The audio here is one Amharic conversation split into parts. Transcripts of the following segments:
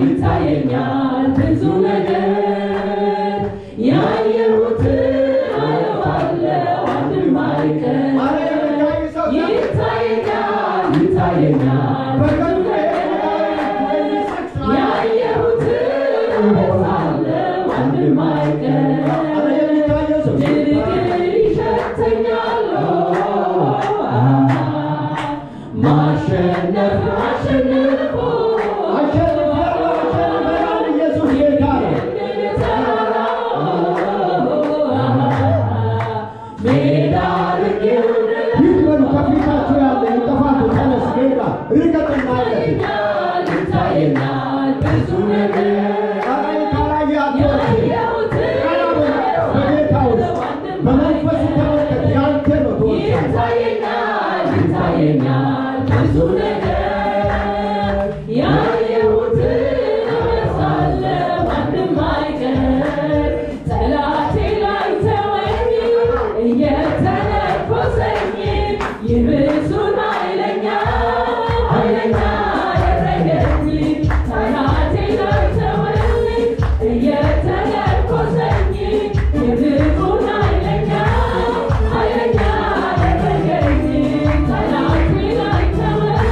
ይታየኛል ብዙ ነገር ያየሁት አየዋለሁ አንድም አይቀር ይታየኛል ብዙ ነገር ያየሁት አየዋለሁ አንድም አይቀር ድርድር ይሸተኛል ማሸነፍ አሸንፎ ይታየኛል ብዙ ነገር ያየሁት ይታየኛል ብዙ ነገር ያየሁት እረሳለሁ አንድም አይቀር ጠላቴ ላይ ተወኝ እየተነኮሰኝ ይብሱን ኃይለኛ ያደረገኝ ጠላቴ ላይ ተወኝ እየተነኮሰኝ ይብሱን ኃይለኛ ያደረገኝ ጠላቴ ላይ ተወኝ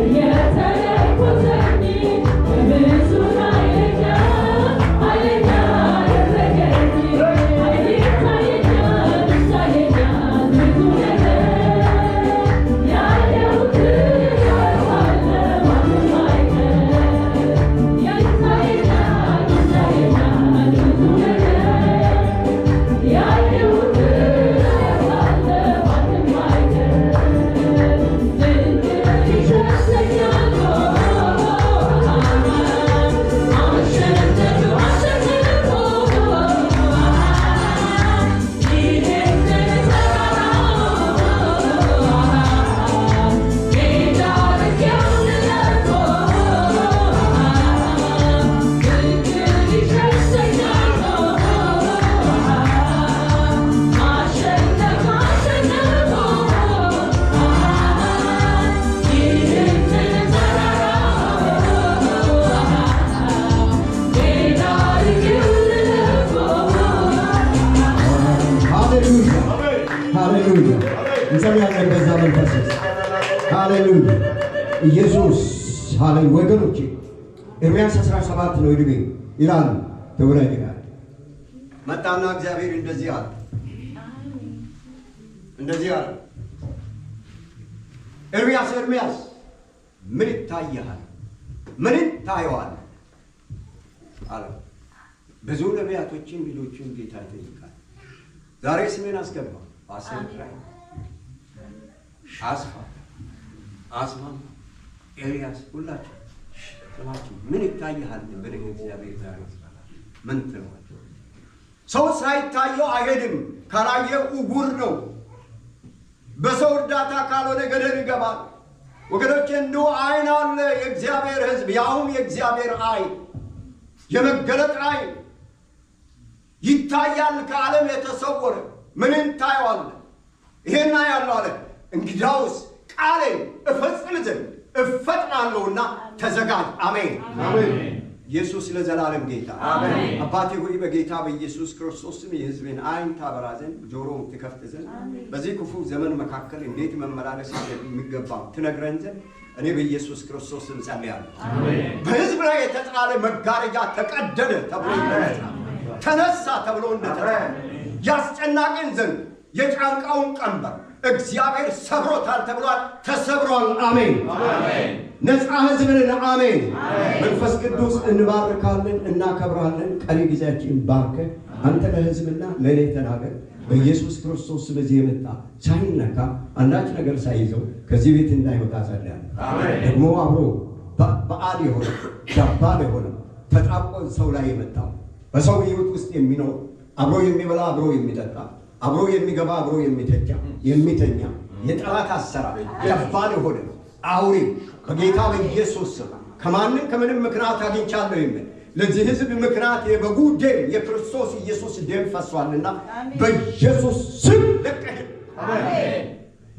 እየተነኮሰኝ ይብሱን ኃይለኛ ያደረገኝ ይታየኛል ብዙ ነገር ያየሁት እረሳለሁ አንድም አይቀር ይታየኛል ብዙ ነገር ያየሁት እረሳለሁ አንድም አይቀር ድንገት ይሸተኛል አሸንፎ ይሄንን ተራራ ሜዳ አድርጌው ልለፎ ድንገት ይሸተኛል ማሸነፍ አሸንፎ ይሄንን ተራራ ሜዳ አድርጌው ልለፎ ሃሌሉያ እንሰማለን በዛ መንፈስ ሃሌሉያ ኢየሱስ ሃሌሉያ ወገኖቼ ኤርምያስ 17 ነው እድሜ ይላል ተወራጅ ጋር መጣና እግዚአብሔር እንደዚህ አለ ኤርምያስ ምን ይታየሃል ምን ታየዋል አለ ብዙ ነቢያቶችን ሌሎችን ጌታ ይጠይቃል ዛሬ ስሜን አስገባ አሰንትራይ አስማም ኤልያስ ሁላችሁ ስማችሁ ምን ይታየሃል ብለህ እግዚአብሔር ዛሬ ምን ትለዋለህ ሰው ሳይታየው አይሄድም ካላየው ዕውር ነው በሰው እርዳታ ካልሆነ ገደል ይገባል ወገኖቼ እንደው አይን አለ የእግዚአብሔር ሕዝብ ያውም የእግዚአብሔር አይን የመገለጥ አይን ይታያል ከዓለም የተሰወረ ምንን ታየዋለህ ይሄን ያለው አለ እንግዳውስ ቃሌን እፈጽም ዘንድ እፈጥናለሁና ተዘጋጅ አሜን ኢየሱስ ለዘላለም ጌታ አሜን አባቴ ሆይ በጌታ በኢየሱስ ክርስቶስ ስም የሕዝብን አይን ታበራ ዘንድ ጆሮውን ትከፍት ዘንድ በዚህ ክፉ ዘመን መካከል እንዴት መመላለስ እንደሚገባ ትነግረን ዘንድ እኔ በኢየሱስ ክርስቶስ ስም ጸልያለሁ አሜን በሕዝብ ላይ የተጣለ መጋረጃ ተቀደደ ተብሎ እንደተጻፈ ተነሳ ተብሎ እንደተጻፈ ያስጨናቀን ዘንድ የጫንቃውን ቀንበር እግዚአብሔር ሰብሮታል ተብሏል ተሰብሯል አሜን አሜን ነፃ ሕዝብን አሜን መንፈስ ቅዱስ እንባርካለን እናከብራለን ቀሪ ጊዜያችን ባርከ አንተ ለሕዝብና ለኔ ተናገር በኢየሱስ ክርስቶስ በዚህ የመጣ ሳይነካ አንዳች ነገር ሳይዘው ከዚህ ቤት እንዳይወጣ ጸልያለሁ አሜን ደግሞ አብሮ በአድ የሆነ ዳባል የሆነ ተጣቆ ሰው ላይ የመጣው በሰው ሕይወት ውስጥ የሚኖር አብሮ የሚበላ አብሮ የሚጠጣ አብሮ የሚገባ አብሮ የሚተኛ የጠላት አሰራር ዳባል የሆነ አውሬ በጌታ በኢየሱስ ስም ከማንም ከምንም ምክንያት አግኝቻለሁ የሚል ለዚህ ሕዝብ ምክንያት የበጉ ደም የክርስቶስ ኢየሱስ ደም ፈሷልና በኢየሱስ ስም ለቀህ አሜን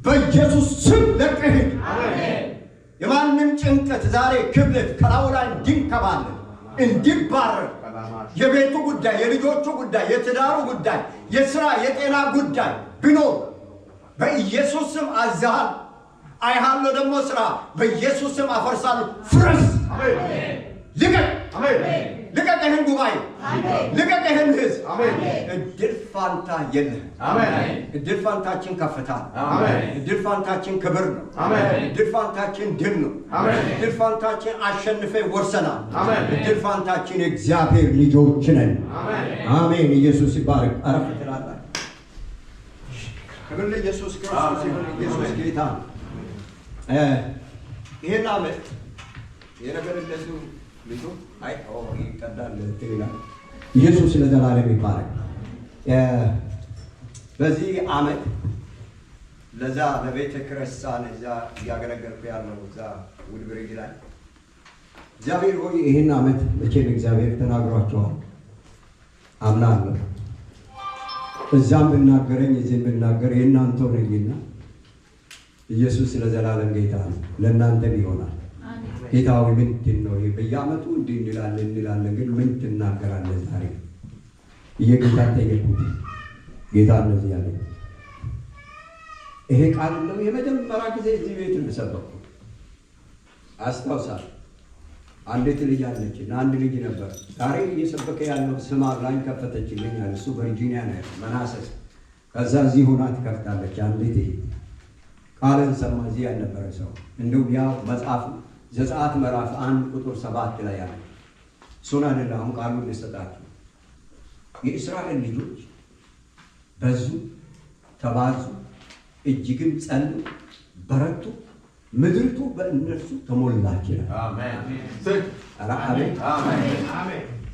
በኢየሱስ ስም ለቀህ የማንም ጭንቀት ዛሬ ክብደት ከላዩ ላይ እንዲንከባለል እንዲባረር የቤቱ ጉዳይ፣ የልጆቹ ጉዳይ፣ የትዳሩ ጉዳይ፣ የሥራ የጤና ጉዳይ ቢኖር በኢየሱስ ስም አዝሃል። አይሃለሁ ደግሞ ሥራ በኢየሱስ ስም አፈርሳለሁ። ፍረስ! ልቀቅ! ልቀቅ! ይህን ጉባኤ ልቀቅ! ይህን ሕዝብ እድል ፋንታ የለም። እድል ፋንታችን ከፍታ፣ እድል ፋንታችን ክብር ነው። እድል ፋንታችን ድል ነው። እድል ፋንታችን አሸንፈ ወርሰናል። እድል ፋንታችን የእግዚአብሔር ልጆች ነን። አሜን። ኢየሱስ ይባረክ። አረፍ ትላለህ። ክብር ለኢየሱስ ክርስቶስ ይሁን። ኢየሱስ ጌታ ነው። ይሄን ዓመት የነገር እንደሱ ልጁ ይቀዳል ትላል። ኢየሱስ ለዘላለም ይባረክ። በዚህ ዓመት ለዛ ለቤተ ክርስቲያን እዛ እያገለገልኩ ያለው እዛ ውድብርግ ላይ እግዚአብሔር ሆይ ይህን ዓመት መቼም እግዚአብሔር ተናግሯቸዋል አምናለሁ። እዛም ብናገረኝ እዚህም ብናገር የእናንተው ነኝና ኢየሱስ ለዘላለም ጌታ ነው። ለእናንተም ይሆናል። ጌታዊ ምንድን ነው በየዓመቱ እንዲህ እንላለን፣ ግን ምን ትናገራለህ ዛሬ? እየጌታ ጠየቁት። ጌታ እንደዚህ ያለ ይሄ ቃል ነው የመጀመሪያ ጊዜ እዚህ ቤት እንደሰበኩ አስታውሳለሁ። አንዲት ልጅ አለች እና አንድ ልጅ ነበር ዛሬ እየሰበከ ያለው ስማ ላይ ከፈተችልኝ አለ። እሱ ቨርጂኒያ ነው መናሰስ። ከዛ እዚህ ሆና ትከፍታለች። አንዲት ቃልን ሰማ። እዚህ ያልነበረ ሰው እንደው ያው መጽሐፍ ዘጸአት ምዕራፍ 1 ቁጥር 7 ላይ ያለ እሱን አይደለም አሁን ቃሉን ልሰጣችሁ። የእስራኤል ልጆች በዙ፣ ተባዙ፣ እጅግም ጸኑ፣ በረቱ፣ ምድርቱ በእነርሱ ተሞላች ይላል። አሜን። ኧረ አሜን።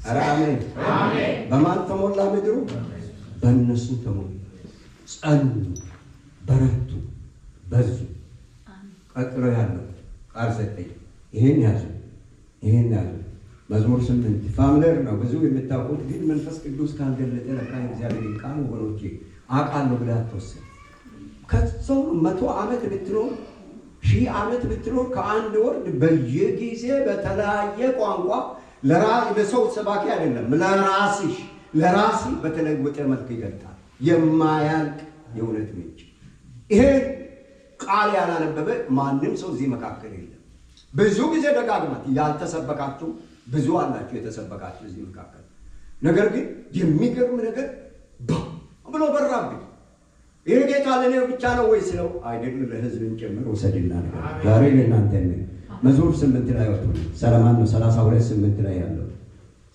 ኧረ አሜን። በማን ተሞላ ምድሩ? በእነሱ ተሞላ። ጸኑ፣ በረቱ፣ በዙ። ቀጥሎ ያለው ቃል ሰጠኝ። ይሄን ያዙ፣ ይሄን ያዙ። መዝሙር 8 ፋሚሊየር ነው ብዙ የምታውቁት፣ ግን መንፈስ ቅዱስ ካልገለጠ ለካ እግዚአብሔር ቃል ወገኖቼ አውቃለሁ ብለህ አትወስን። ከሰው 100 ዓመት ብትኖር 1000 ዓመት ብትኖር ከአንድ ወርድ በየጊዜ በተለያየ ቋንቋ ለሰው ሰባኪ አይደለም ለራሲ በተለወጠ መልክ ይገልጣል። የማያልቅ የእውነት ምንጭ። ይሄ ቃል ያላነበበ ማንም ሰው እዚህ መካከል የለም። ብዙ ጊዜ ደጋግማት ያልተሰበካችሁ ብዙ አላችሁ የተሰበካችሁ እዚህ መካከል። ነገር ግን የሚገርም ነገር ብሎ በራብኝ። ይሄ ጌታ ለኔ ብቻ ነው ወይ ስለው አይደለም ለሕዝብን ጭምር ወሰድና ነገር ዛሬ ለእናንተ ነው። መዝሙር 8 ላይ ወጥቶ ሰለማን ነው 32:8 ላይ ያለው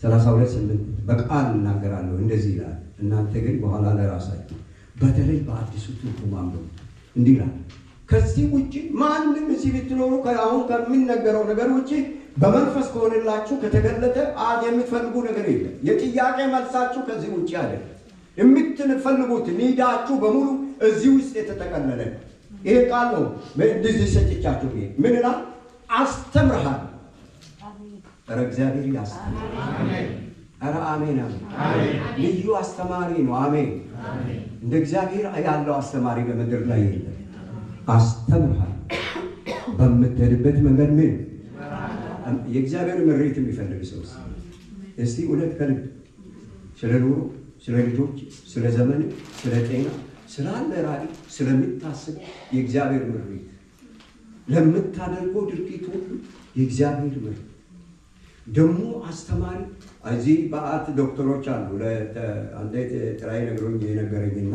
32:8 በቃል እናገራለሁ እንደዚህ ይላል። እናንተ ግን በኋላ ለራሳችሁ በተለይ በአዲሱ ትርጉም አንብቡ። እንዲህ ይላል ከዚህ ውጪ ማንም እዚህ ብትኖሩ አሁን ከሚነገረው ነገር ውጪ በመንፈስ ከሆነላችሁ ከተገለጠ የምትፈልጉ ነገር የለም። የጥያቄ መልሳችሁ ከዚህ ውጪ አይደለም። የምትፈልጉት ኒዳችሁ በሙሉ እዚህ ውስጥ የተጠቀለለ ይሄ ቃል ነው። እንደዚህ ሰጥቻችሁ ምን ይላል? አስተምርሃል። ኧረ እግዚአብሔር ያስተምራል። አሜን። ኧረ አሜን። አሜን። ልዩ አስተማሪ ነው። አሜን። እንደ እግዚአብሔር ያለው አስተማሪ በምድር ላይ የለም። አስተምርሃል። በምትሄድበት መንገድ ምን የእግዚአብሔር ምሪት የሚፈልግ ሰው እስቲ ሁለት ከልብ ስለ ኑሮ፣ ስለ ልጆች፣ ስለ ዘመን፣ ስለ ጤና፣ ስላለ ራዕይ፣ ስለምታስብ የእግዚአብሔር ምሪት፣ ለምታደርገው ድርጊት ሁሉ የእግዚአብሔር ምሪት ደግሞ አስተማሪ። እዚህ በአት ዶክተሮች አሉ። ለአንዴት ጥራይ ነገረኝና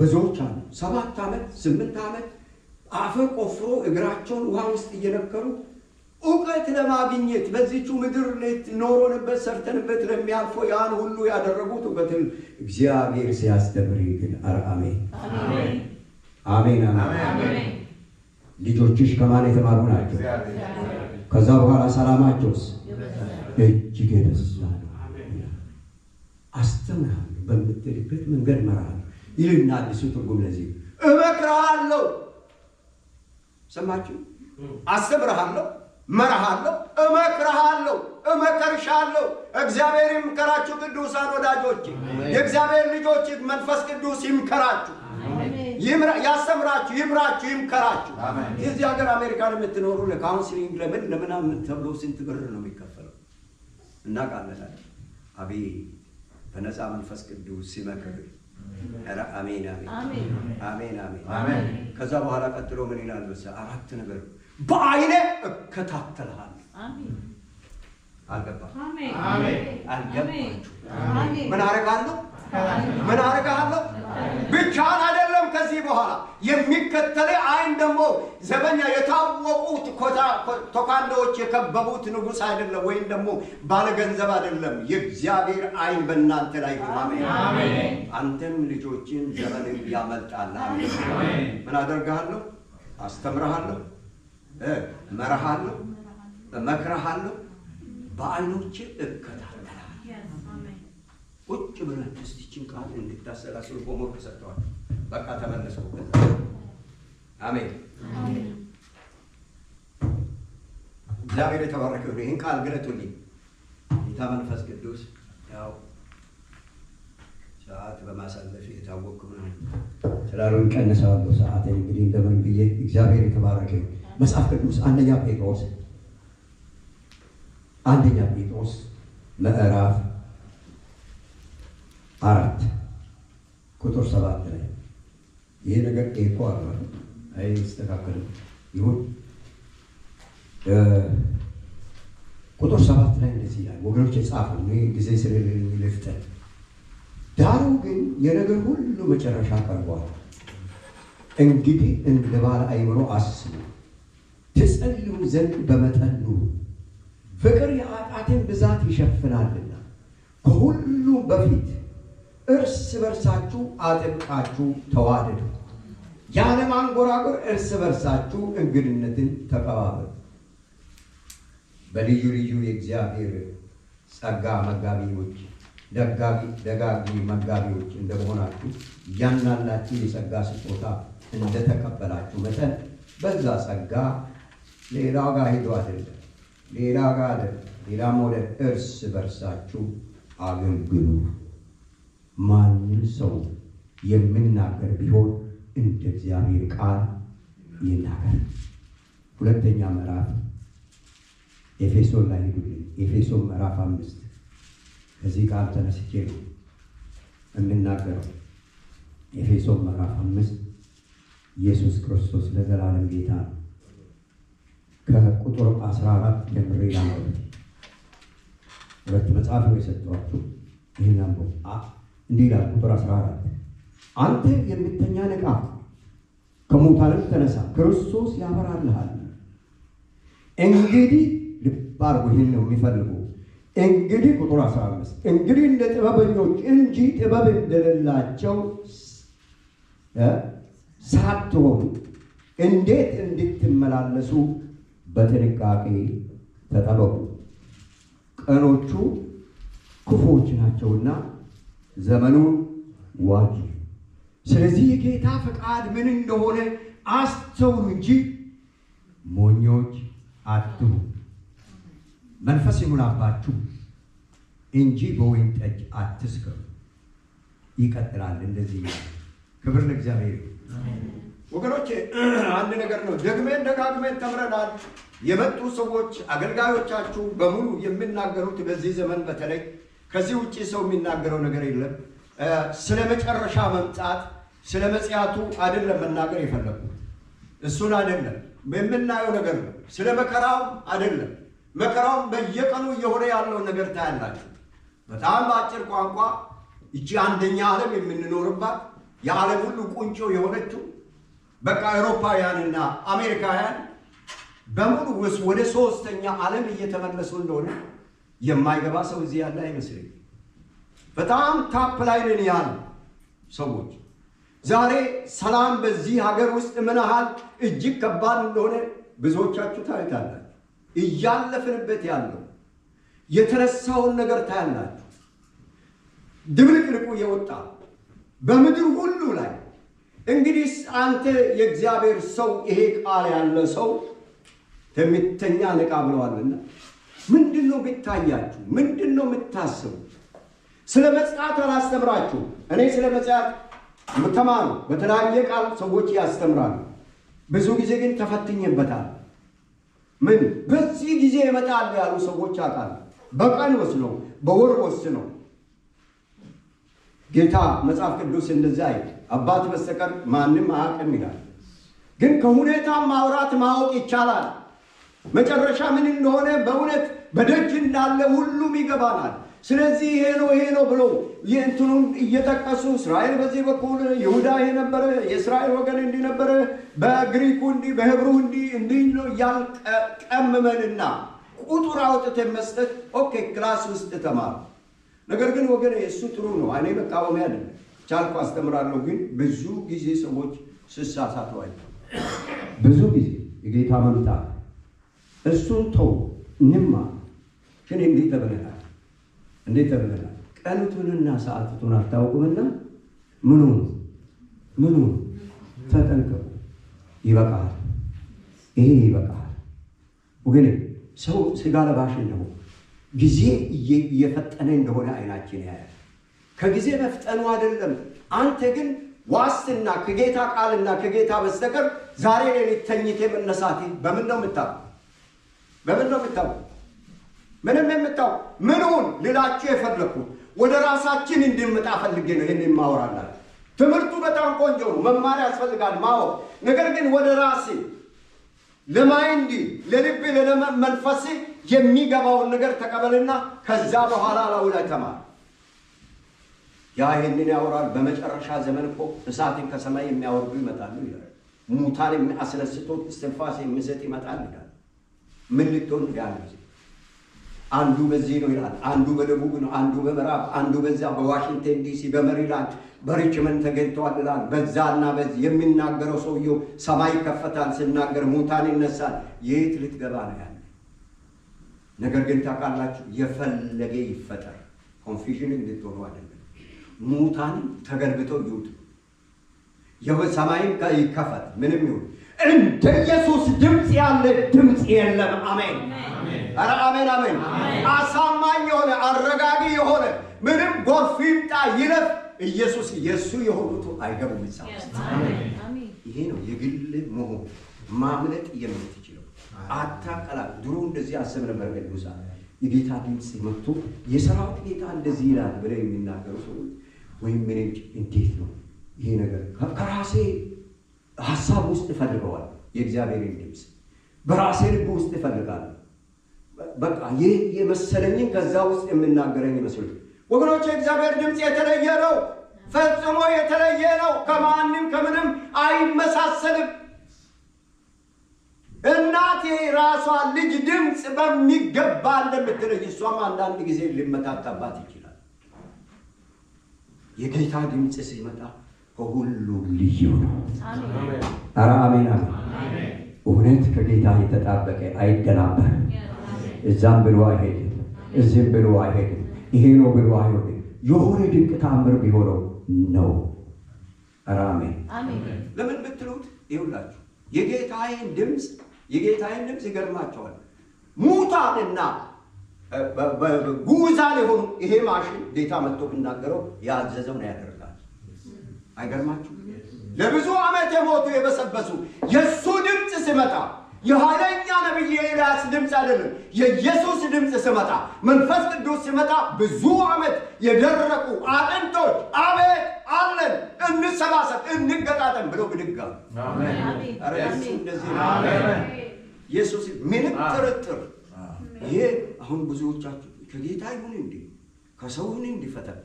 ብዙዎች አሉ 7 ዓመት 8 ዓመት አፈር ቆፍሮ እግራቸውን ውሃ ውስጥ እየነከሩ እውቀት ለማግኘት በዚቹ ምድር ኖሮንበት ሰርተንበት ለሚያልፈው ያን ሁሉ ያደረጉት እውቀትን እግዚአብሔር ሲያስተምር ግን አሜን አሜን አሜን። ልጆችሽ ከማን የተማሩ ናቸው? ከዛ በኋላ ሰላማቸውስ እጅግ የበዛ ነው። አስተምርሃለሁ፣ በምትሄድበት መንገድ እመራሃለሁ ይልና አዲሱ ትርጉም ለዚህ እመክርሃለሁ። ሰማችሁ? አስተምርሃለሁ፣ እመራሃለሁ፣ እመክርሃለሁ፣ እመከርሻለሁ። እግዚአብሔር ይምከራችሁ ቅዱሳን ወዳጆች፣ የእግዚአብሔር ልጆች መንፈስ ቅዱስ ይምከራችሁ። ያስተምራችሁ፣ ይምራችሁ፣ ይምከራችሁ። የዚህ ሀገር አሜሪካን የምትኖሩ ለካውንስሊንግ ለምናምን ተብሎ ስንት ብር ነው የሚከፈለው? እናውቃለን። አቤት በነፃ መንፈስ ቅዱስ ሲመክር አሜን አሜን አሜን። ከዛ በኋላ ቀጥሎ ምን ይላል? አራት ነገር በአይኔ እከታተልሃለሁ። አልገባችሁ? ምን አደርጋለሁ? ብቻህን አይደለም። ከዚህ በኋላ የሚከተል አይን ደግሞ ዘበኛ የታወቁት ቶካንዶዎች የከበቡት ንጉሥ አይደለም፣ ወይም ደግሞ ባለገንዘብ አይደለም። የእግዚአብሔር አይን በእናንተ ላይ አሜን። አንተም ልጆችን ዘመንን ያመልጣል። ምን አደርግሃለሁ? አስተምርሃለሁ፣ መራሃለሁ፣ እመክርሃለሁ፣ በአይኖቼ እከታተልሃለሁ። ቁጭ ብላችሁ እስቲ ይህችን ቃል እንድታሰላስሉ ሆምወርክ ሰጥተዋል። በቃ ተመለሱ። አሜን። እግዚአብሔር የተባረከ ይሁን። ይህን ቃል ግለጡልኝ። ጌታ መንፈስ ቅዱስ ያው ሰዓት በማሳለፍ የታወቅኩ ነው ስላሉን ቀንሰዋለሁ ሰዓትን። እንግዲህ እንደምን ብዬ እግዚአብሔር የተባረከ ይሁን። መጽሐፍ ቅዱስ አንደኛ ጴጥሮስ ምዕራፍ 4 ቁጥር 7 ላይ ይሄ ነገር ኤኮ አለ አይስተካከልም። ይሁን ቁጥር 7 ላይ እንደዚህ ይላል። ወገኖች የጻፉ ጊዜ ስለሌለኝ ልፍጠን። ዳሩ ግን የነገር ሁሉ መጨረሻ ቀርቧል። እንግዲህ እንደ ባለ አእምሮ አስቡ፣ ትጸልዩ ዘንድ በመጠን ኑሩ። ፍቅር የኃጢአትን ብዛት ይሸፍናልና ከሁሉ በፊት እርስ በርሳችሁ አጥብቃችሁ ተዋደዱ፣ ያለ ማንጎራጎር እርስ በርሳችሁ እንግድነትን ተቀባበሉ። በልዩ ልዩ የእግዚአብሔር ጸጋ መጋቢዎች ደጋጊ መጋቢዎች እንደመሆናችሁ እያንዳንዳችሁ የጸጋ ስጦታ እንደተቀበላችሁ መጠን በዛ ጸጋ ሌላ ጋር ሄዶ አይደለም፣ ሌላ ሞዴል እርስ በርሳችሁ አገልግሉ። ማንም ሰው የሚናገር ቢሆን እንደ እግዚአብሔር ቃል ይናገር። ሁለተኛ ምዕራፍ ኤፌሶን ላይ ሄዱልኝ። ኤፌሶን ምዕራፍ 5 ከዚህ ቃል ተነስቼ ነው የምናገረው። ኤፌሶን ምዕራፍ 5 ኢየሱስ ክርስቶስ ለዘላለም ጌታ ነው። ከቁጥር 14 ጀምሬ ላንብብ። ሁለት መጽሐፍ ነው የሰጠኋችሁ። ይህን አንብቡ። እንዲህ ይላል ቁጥር 14 አንተ የምተኛ ንቃ፣ ከሙታንም ተነሳ፣ ክርስቶስ ያበራልሃል። እንግዲህ ልብ አድርጉ፣ ይህን ነው የሚፈልጉ። እንግዲህ ቁጥር 15 እንግዲህ እንደ ጥበበኞች እንጂ ጥበብ እንደሌላቸው ሳትሆኑ እንዴት እንድትመላለሱ በጥንቃቄ ተጠበቁ፣ ቀኖቹ ክፉዎች ናቸውና ዘመኑን ዋጁ። ስለዚህ የጌታ ፈቃድ ምን እንደሆነ አስተውሉ እንጂ ሞኞች አትሁኑ። መንፈስ ይሙላባችሁ እንጂ በወይን ጠጅ አትስከሩ። ይቀጥላል እንደዚህ። ክብር ለእግዚአብሔር። ወገኖቼ አንድ ነገር ነው ደጋግመን ተምረናል። የመጡ ሰዎች አገልጋዮቻችሁ በሙሉ የሚናገሩት በዚህ ዘመን በተለይ ከዚህ ውጪ ሰው የሚናገረው ነገር የለም። ስለ መጨረሻ መምጣት ስለ መጽያቱ አይደለም መናገር የፈለጉት። እሱን አይደለም የምናየው ነገር ነው። ስለ መከራው አይደለም። መከራውን በየቀኑ እየሆነ ያለው ነገር ታያላችሁ። በጣም በአጭር ቋንቋ እቺ አንደኛ ዓለም የምንኖርባት የዓለም ሁሉ ቁንጮ የሆነችው በቃ አውሮፓውያንና አሜሪካውያን በሙሉ ወደ ሶስተኛ ዓለም እየተመለሱ እንደሆነ የማይገባ ሰው እዚህ ያለ አይመስለኝም። በጣም ታፕ ላይ ነን ያሉ ሰዎች ዛሬ ሰላም በዚህ ሀገር ውስጥ ምን ያህል እጅግ ከባድ እንደሆነ ብዙዎቻችሁ ታዩታላችሁ። እያለፍንበት ያለው የተረሳውን ነገር ታያላችሁ። ድብልቅልቁ የወጣ በምድር ሁሉ ላይ እንግዲህ አንተ የእግዚአብሔር ሰው ይሄ ቃል ያለ ሰው ተምተኛ ንቃ ብለዋልና ምንድነው ቢታያችሁ? ምንድነው የምታስቡ? ስለ መጽሐፍ አላስተምራችሁ። እኔ ስለ መጽሐፍ ተማሩ። በተለያየ ቃል ሰዎች ያስተምራሉ። ብዙ ጊዜ ግን ተፈትኜበታል። ምን በዚህ ጊዜ ይመጣል ያሉ ሰዎች አውቃለሁ። በቀን ወስነው በወር ወስነው ጌታ መጽሐፍ ቅዱስ እንደዛ አባት በስተቀር ማንም አያውቅም ይላል። ግን ከሁኔታ ማውራት ማወቅ ይቻላል። መጨረሻ ምን እንደሆነ በእውነት በደጅ እንዳለ ሁሉም ይገባናል። ስለዚህ ይሄ ነው ብሎ የእንትኑን እየጠቀሱ እስራኤል በዚህ በኩል ይሁዳ ይሄ ነበረ፣ የእስራኤል ወገን እንዲህ ነበረ፣ በግሪኩ እንዲህ፣ በህብሩ እንዲህ ነው ያልቀመመንና ቁጥር አውጥተን መስጠት ኦኬ ክላስ ውስጥ ተማሩ። ነገር ግን ወገን እሱ ጥሩ ነው። እኔ መቃወሚያ አይደለም፣ ቻልኩ አስተምራለሁ። ግን ብዙ ጊዜ ሰዎች ስሳሳቱ አይደለም። ብዙ ጊዜ የጌታ መምጣት እሱን ተው እንማ ግን እንዴት ተብለናል ቀኑቱንና ሰዓቱን አታውቁምና ምኑ ተጠንቀቁ። ይበቃል፣ ይሄ ይበቃል ወገኔ። ሰው ስጋ ለባሽ ነው። ጊዜ እየፈጠነ እንደሆነ አይናችን ያያል። ከጊዜ መፍጠኑ አይደለም። አንተ ግን ዋስትና ከጌታ ቃልና ከጌታ በስተቀር ዛሬ ሌሊት ተኝቴ መነሳቴ በምን ነው የምታውቀው? ምንም የምታውቀው ምኑን ልላችሁ የፈለኩት ወደ ራሳችን እንድንመጣ ፈልጌ ነው ይህን የማወራላችሁ። ትምህርቱ በጣም ቆንጆ ነው፣ መማር ያስፈልጋል ማወቅ። ነገር ግን ወደ ራሴ ለማይንዲ ለልቤ ለመንፈሴ የሚገባውን ነገር ተቀበልና ከዛ በኋላ ላይ ተማር። ያ ይህንን ያወራል። በመጨረሻ ዘመን እኮ እሳትን ከሰማይ የሚያወርዱ ይመጣሉ ይላል። ሙታን የሚያስነስቶት እስትንፋስ የሚሰጥ ይመጣል ይላል። ምን ልትሆን ያለ አንዱ በዚህ ነው ይላል፣ አንዱ በደቡብ ነው፣ አንዱ በምዕራብ፣ አንዱ በዛ በዋሽንግተን ዲሲ በመሪላንድ በሪችመንድ ተገኝተዋል ይላል። በዛና በዚህ የሚናገረው ሰውየው ሰማይ ይከፈታል፣ ሲናገር ሙታን ይነሳል። የት ልትገባ ነው ያለ? ነገር ግን ታውቃላችሁ የፈለገ ይፈጠር ኮንፊዥን እንድትሆኑ አይደለም። ሙታን ተገልብጠው ይውጡ፣ የሰማይም ይከፈት፣ ምንም ይሁን እንደ ኢየሱስ ድምፅ ያለ ድምፅ የለም። አሜን። ኧረ አሜን አሜን። አሳማኝ የሆነ አረጋጊ የሆነ ምንም ጎርፍ ይምጣ ይለፍ ኢየሱስ የሱ የሆኑት አይገቡም እዛ ውስጥ። ይሄ ነው የግል መሆን ማምለጥ የምትችለው። አታቀላቅ። ድሮ እንደዚህ አስብ ነበር ቅዱሳን። የጌታ ድምፅ መጥቶ የሰራዊት ጌታ እንደዚህ ይላል ብለው የሚናገሩ ሰዎች ወይም ምን እንዴት ነው ይሄ ነገር ከራሴ ሐሳብ ውስጥ እፈልገዋል። የእግዚአብሔርን ድምፅ በራሴ ልብ ውስጥ እፈልጋለሁ። በቃ ይህ የመሰለኝን ከዛ ውስጥ የምናገረኝ ይመስሉኝ ወገኖች። የእግዚአብሔር ድምፅ የተለየ ነው፣ ፈጽሞ የተለየ ነው። ከማንም ከምንም አይመሳሰልም። እናቴ ራሷ ልጅ ድምፅ በሚገባ እንደምትለይ እሷም አንዳንድ ጊዜ ሊመታታባት ይችላል። የጌታ ድምፅ ሲመጣ ከሁሉ ልዩ ነው። ኧረ አሜን አሜን። እውነት ከጌታ የተጣበቀ አይደናበርም። እዛም ብሎ አይሄድም፣ እዚህም ብሎ አይሄድም፣ ይሄ ነው ብሎ አይሆንም። የሆነ ድንቅ ታምር ቢሆነው ነው። ኧረ አሜን። ለምን ብትሉት ይኸውላችሁ የጌታዬን ድምፅ ይገርማቸዋል። ሙታንና ጉዛን የሆኑ ይሄ ማሽን ጌታ መጥቶ ብናገረው ያዘዘው ነው ያደርጋል። አይገርማችሁ? ለብዙ ዓመት የሞቱ የበሰበሱ የእሱ ድምፅ ሲመጣ የኃይለኛ ነቢይ ኤልያስ ድምፅ አይደለም፣ የኢየሱስ ድምፅ ሲመጣ መንፈስ ቅዱስ ሲመጣ ብዙ ዓመት የደረቁ አጥንቶች አቤት አለን እንሰባሰብ እንገጣጠም ብለው ብድግ አሉ። ኧረ እሱ እንደዚህ ነው። ኢየሱስ ምንም ጥርጥር ይሄ አሁን ብዙዎቻችሁ ከጌታ ይሁን እንዴ ከሰው ይሁን እንዲፈተን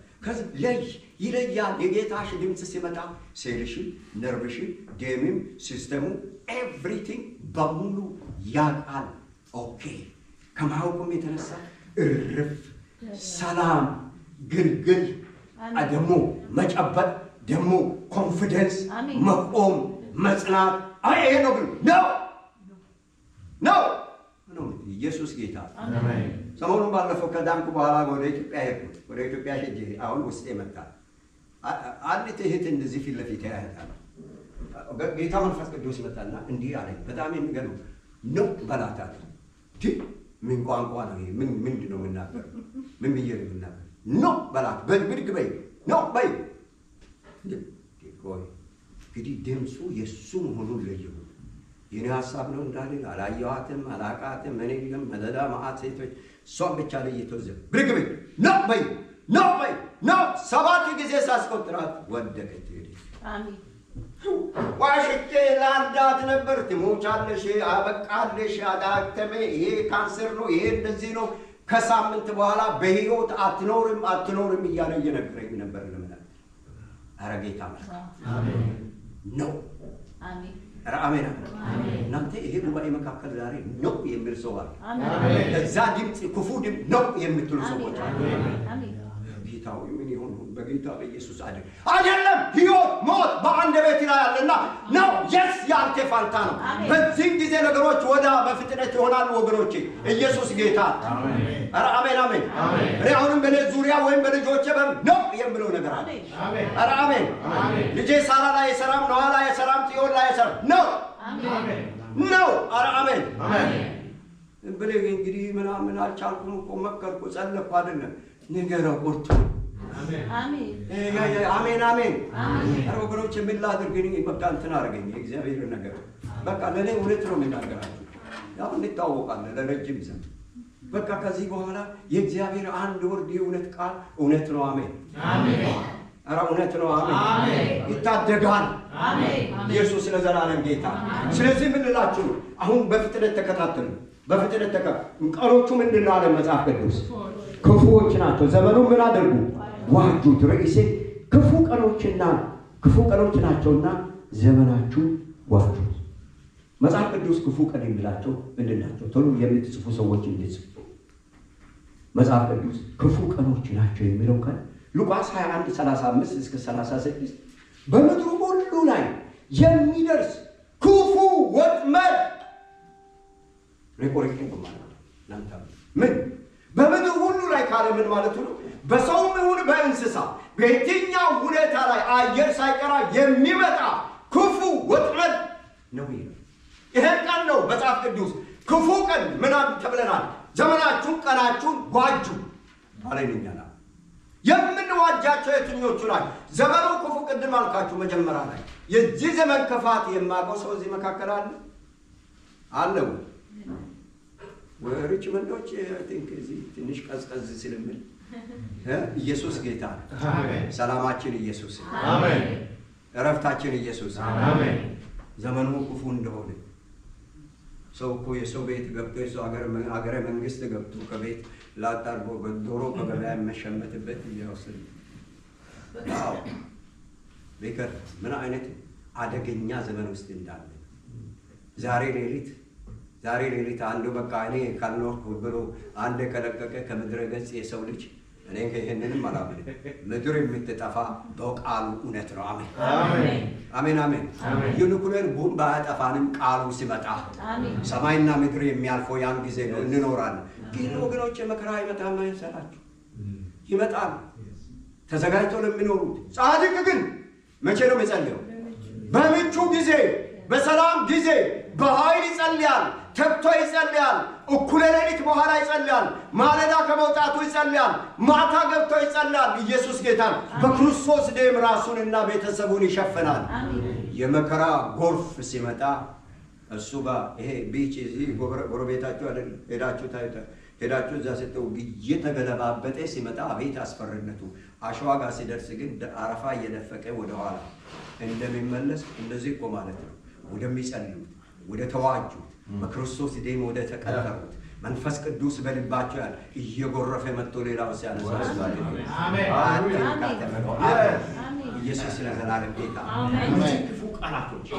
ይለያል። የጌታሽ ድምፅ ሲመጣ ሴልሽን፣ ነርቭሽን፣ ደምም፣ ሲስተሙ ኤቭሪቲንግ በሙሉ ያቃል። ኦኬ ከማወቁም የተነሳ እርፍ፣ ሰላም፣ ግልግል፣ ደግሞ መጨበጥ፣ ደግሞ ኮንፊደንስ፣ መቆም፣ መጽናት። ይሄ ነው ግን ነው ኢየሱስ ጌታ። ሰሞኑን ባለፈው ከዳንኩ በኋላ ወደ ኢትዮጵያ ሄጄ አሁን ውስጥ መጣ አንዲት እህት እንደዚህ ፊት ለፊት ያያታል። ጌታ መንፈስ ቅዱስ መጣና እንዲህ አለኝ። በጣም የሚገርም ነው። በላት አለ። ምን ቋንቋ ነው ይሄ? ምንድን ነው የምናገረው? ምን ብዬ ነው የምናገረው? ነው በላት። ብድግ በይ ነው በይ። ቆይ እንግዲህ ድምፁ የእሱ መሆኑን ለየሁ። የኔ ሀሳብ ነው እንዳልል አላየኋትም፣ አላቃትም። እኔ ግን መለዳ መዓት ሴቶች እሷን ብቻ ለይተው ዝም ብድግ በይ ነው በይ ነው በይ ነው 7 ጊዜ ሳስቆጥራት ወደቀች። አሜን። ዋሽቼ ላርዳት ነበር። ትሞቻለሽ፣ አበቃለሽ፣ አዳተመ፣ ይሄ ካንሰር ነው፣ ይሄ እንደዚህ ነው፣ ከሳምንት በኋላ በህይወት አትኖርም እያለ እየነገረኝ ነበር። ለምን ኧረ ጌታ ነው። አሜን። ኧረ አሜን። እናንተ ይሄ ጉባኤ መካከል ዛሬ ነው የሚል ሰው አለ። እዛ ድምፅ ክፉ ድምፅ ነው የምትሉ ሰዎች አሜን። ጌታው ምን ይሁን በጌታ በኢየሱስ አይደለም። ህይወት ሞት በአንደበት ላይ ያለና ነው። የስ ያንተ ፋንታ ነው። በዚህ ጊዜ ነገሮች ወዳ በፍጥነት ይሆናሉ ወገኖቼ። ኢየሱስ ጌታ አሜን። ኧረ አሜን አሜን። እኔ አሁንም በኔ ዙሪያ ወይም በልጆቼ ነው የምለው ነገር አለ። ኧረ አሜን። ልጄ ሳራ ላይ የሰራም ነው ላይ የሰራም ጽዮን ላይ የሰራም ነው ነው። ኧረ አሜን ብለህ እንግዲህ ምናምን አልቻልኩም እኮ መከርኩ፣ ጸለይኩ አይደለም ነገረው ቆርጦ አሜን አሜን አሜን። ኧረ ወገኖቼ ምን ላድርግ? በቃ እንትን አደረገኝ የእግዚአብሔር ነገር። በቃ ለእኔ እውነት ነው የሚናገራችሁ። ያው እንታወቃለን ለረጅም ዘመን። በቃ ከዚህ በኋላ የእግዚአብሔር አንድ ወርድ የእውነት ቃል እውነት ነው። አሜን አሜን። ኧረ እውነት ነው። አሜን። ይታደጋል። አሜን። ኢየሱስ ለዘላለም ጌታ። ስለዚህ ምን ልላችሁ አሁን በፍጥነት ተከታተሉ። በፍጥነት ቀኖቹ ምንድን ነው አለ መጽሐፍ ቅዱስ? ክፉዎች ናቸው። ዘመኑ ምን አድርጉ? ዋጁት። ርዕሴ ክፉ ቀኖች ናቸውና ዘመናችሁ ዋጁት። መጽሐፍ ቅዱስ ክፉ ቀን የሚላቸው ምንድን ናቸው? ቶሎ የምትጽፉ ሰዎች እንድጽፉ። መጽሐፍ ቅዱስ ክፉ ቀኖች ናቸው የሚለው ቀን ሉቃስ 21:35 እስከ 36 በምድሩ ሁሉ ላይ የሚደርስ ክፉ ወጥመድ ሪፖርቲንግ ማለት ነው። ምን በምድር ሁሉ ላይ ካለ ምን ማለት ነው? በሰውም ይሁን በእንስሳ በየትኛው ሁኔታ ላይ አየር ሳይቀራ የሚመጣ ክፉ ወጥመድ ነው ይላል። ይሄ ቀን ነው መጽሐፍ ቅዱስ ክፉ ቀን ምናምን ተብለናል። ዘመናችሁን ቀናችሁን ዋጁ አለኝኛና የምንዋጃቸው የትኞቹ ላይ ዘመኑ ክፉ ቅድም አልካችሁ መጀመሪያ ላይ የዚህ ዘመን ክፋት የማውቀው ሰው እዚህ መካከል አለው ወሪችመንዶች እዚህ ትንሽ ቀዝቀዝ ስለምን ኢየሱስ ጌታ አሜን። ሰላማችን ኢየሱስ አሜን። እረፍታችን ኢየሱስ አሜን። ዘመኑ ክፉ እንደሆነ ሰው እኮ የሰው ቤት ገብቶ የሰው ሀገረ መንግስት ገብቶ ከቤት ላጣርጎ ዶሮ ከገበያ መሸመትበት ይወስድ። አዎ ቤከር ምን አይነት አደገኛ ዘመን ውስጥ እንዳለ ዛሬ ሌሊት አንዱ በቃ እኔ ካልኖርኩ ብሎ አንድ ከለቀቀ ከምድረ ገጽ የሰው ልጅ እኔ ከይሄንንም አላምን። ምድር የምትጠፋ በቃሉ እውነት ነው። አሜን አሜን አሜን አሜን። የኑክሌር ቦምብ አያጠፋንም ቃሉ ሲመጣ። ሰማይና ምድር የሚያልፈው ያን ጊዜ ነው፣ እንኖራለን። ግን ወገኖች መከራ ይመጣል አይሰራችሁ? ይመጣል ተዘጋጅተው ለሚኖሩት። ጻድቅ ግን መቼ ነው የሚጸልየው? በምቹ ጊዜ፣ በሰላም ጊዜ በኃይል ይጸልያል። ተብቶ ይጸልያል። እኩለ ሌሊት በኋላ ይጸልያል። ማለዳ ከመውጣቱ ይጸልያል። ማታ ገብቶ ይጸልያል። ኢየሱስ ጌታ በክርስቶስ ደም ራሱንና ቤተሰቡን ይሸፍናል። የመከራ ጎርፍ ሲመጣ እሱ ጋር ይሄ ቢች እዚህ ጎረቤታችሁ አይደል ሄዳችሁ እዛ ስትው እየተገለባበጠ ሲመጣ አቤት አስፈሪነቱ። አሸዋ ጋር ሲደርስ ግን አረፋ እየደፈቀ ወደኋላ እንደሚመለስ እንደዚህ እኮ ማለት ነው። ወደሚጸልዩት ወደ ተዋጁት በክርስቶስ ደም ወደ ተቀጠሩት መንፈስ ቅዱስ በልባቸው ያለ እየጎረፈ መጥቶ ሌላው ሲያነሳስ ማለት ነው። አሜን አሜን። ኢየሱስ ለዘላለም ጌታ። እነዚህ ክፉ ቀናቶች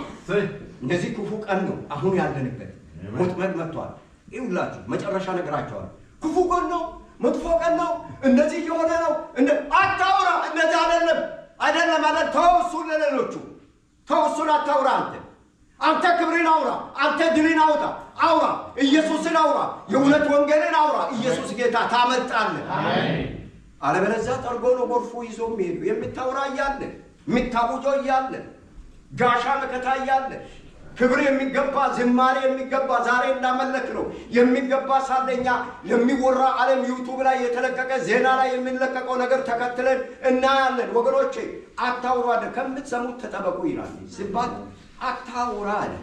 እንደዚህ ክፉ ቀን ነው አሁን ያለንበት። ወጥመድ መጥቷል። ይውላችሁ መጨረሻ ነገራቸዋል። ክፉ ቀን ነው፣ መጥፎ ቀን ነው፣ እንደዚህ እየሆነ ነው። አታውራ። እንደዚህ አይደለም ማለት ተውሱን ለሌሎቹ ተውሱን አታውራ። አንተ ክብርን አውራ፣ አንተ ድልን አውራ፣ ኢየሱስን አውራ፣ የእውነት ወንጌልን አውራ። ኢየሱስ ጌታ ታመጣለህ። አሜን። አለበለዚያ ጠርጎ ነው ጎርፉ ይዞ የሚሄዱ። የምታወራ እያለ የምታውጆ እያለ ጋሻ መከታ እያለ ክብር የሚገባ ዝማሬ የሚገባ ዛሬ እንዳመለክ ነው የሚገባ ሳለኛ የሚወራ ዓለም ዩቲዩብ ላይ የተለቀቀ ዜና ላይ የሚለቀቀው ነገር ተከትለን እናያለን። ወገኖቼ አታውሩ አለ። ከምትሰሙት ተጠበቁ ይላል ሲባል አታውራ አለ።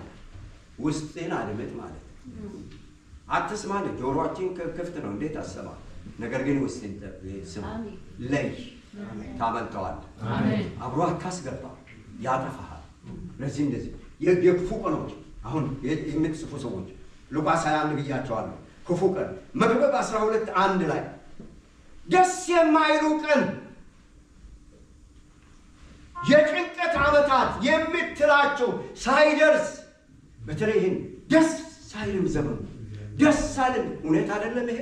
ውስጤን አድምጥ ማለት አትስማ አለ። ጆሮአችን ክፍት ነው እንዴት አሰማ። ነገር ግን ውስጤን ስማ። ለይ ታመልጠዋል። አብሮ አታስገባ ያጠፋሃል። ለዚህ እንደዚህ የክፉ ቀኖች አሁን የምትጽፉ ሰዎች ሉቃስ 21 ብያቸዋለሁ። ክፉ ቀን መክብብ 12:1 ላይ ደስ የማይሉ ቀን የጭንቀት ዓመታት የምትላቸው ሳይደርስ በተለይ ይህን ደስ ሳይልም ዘመኑ ደስ አለን። እውነት አይደለም ይሄ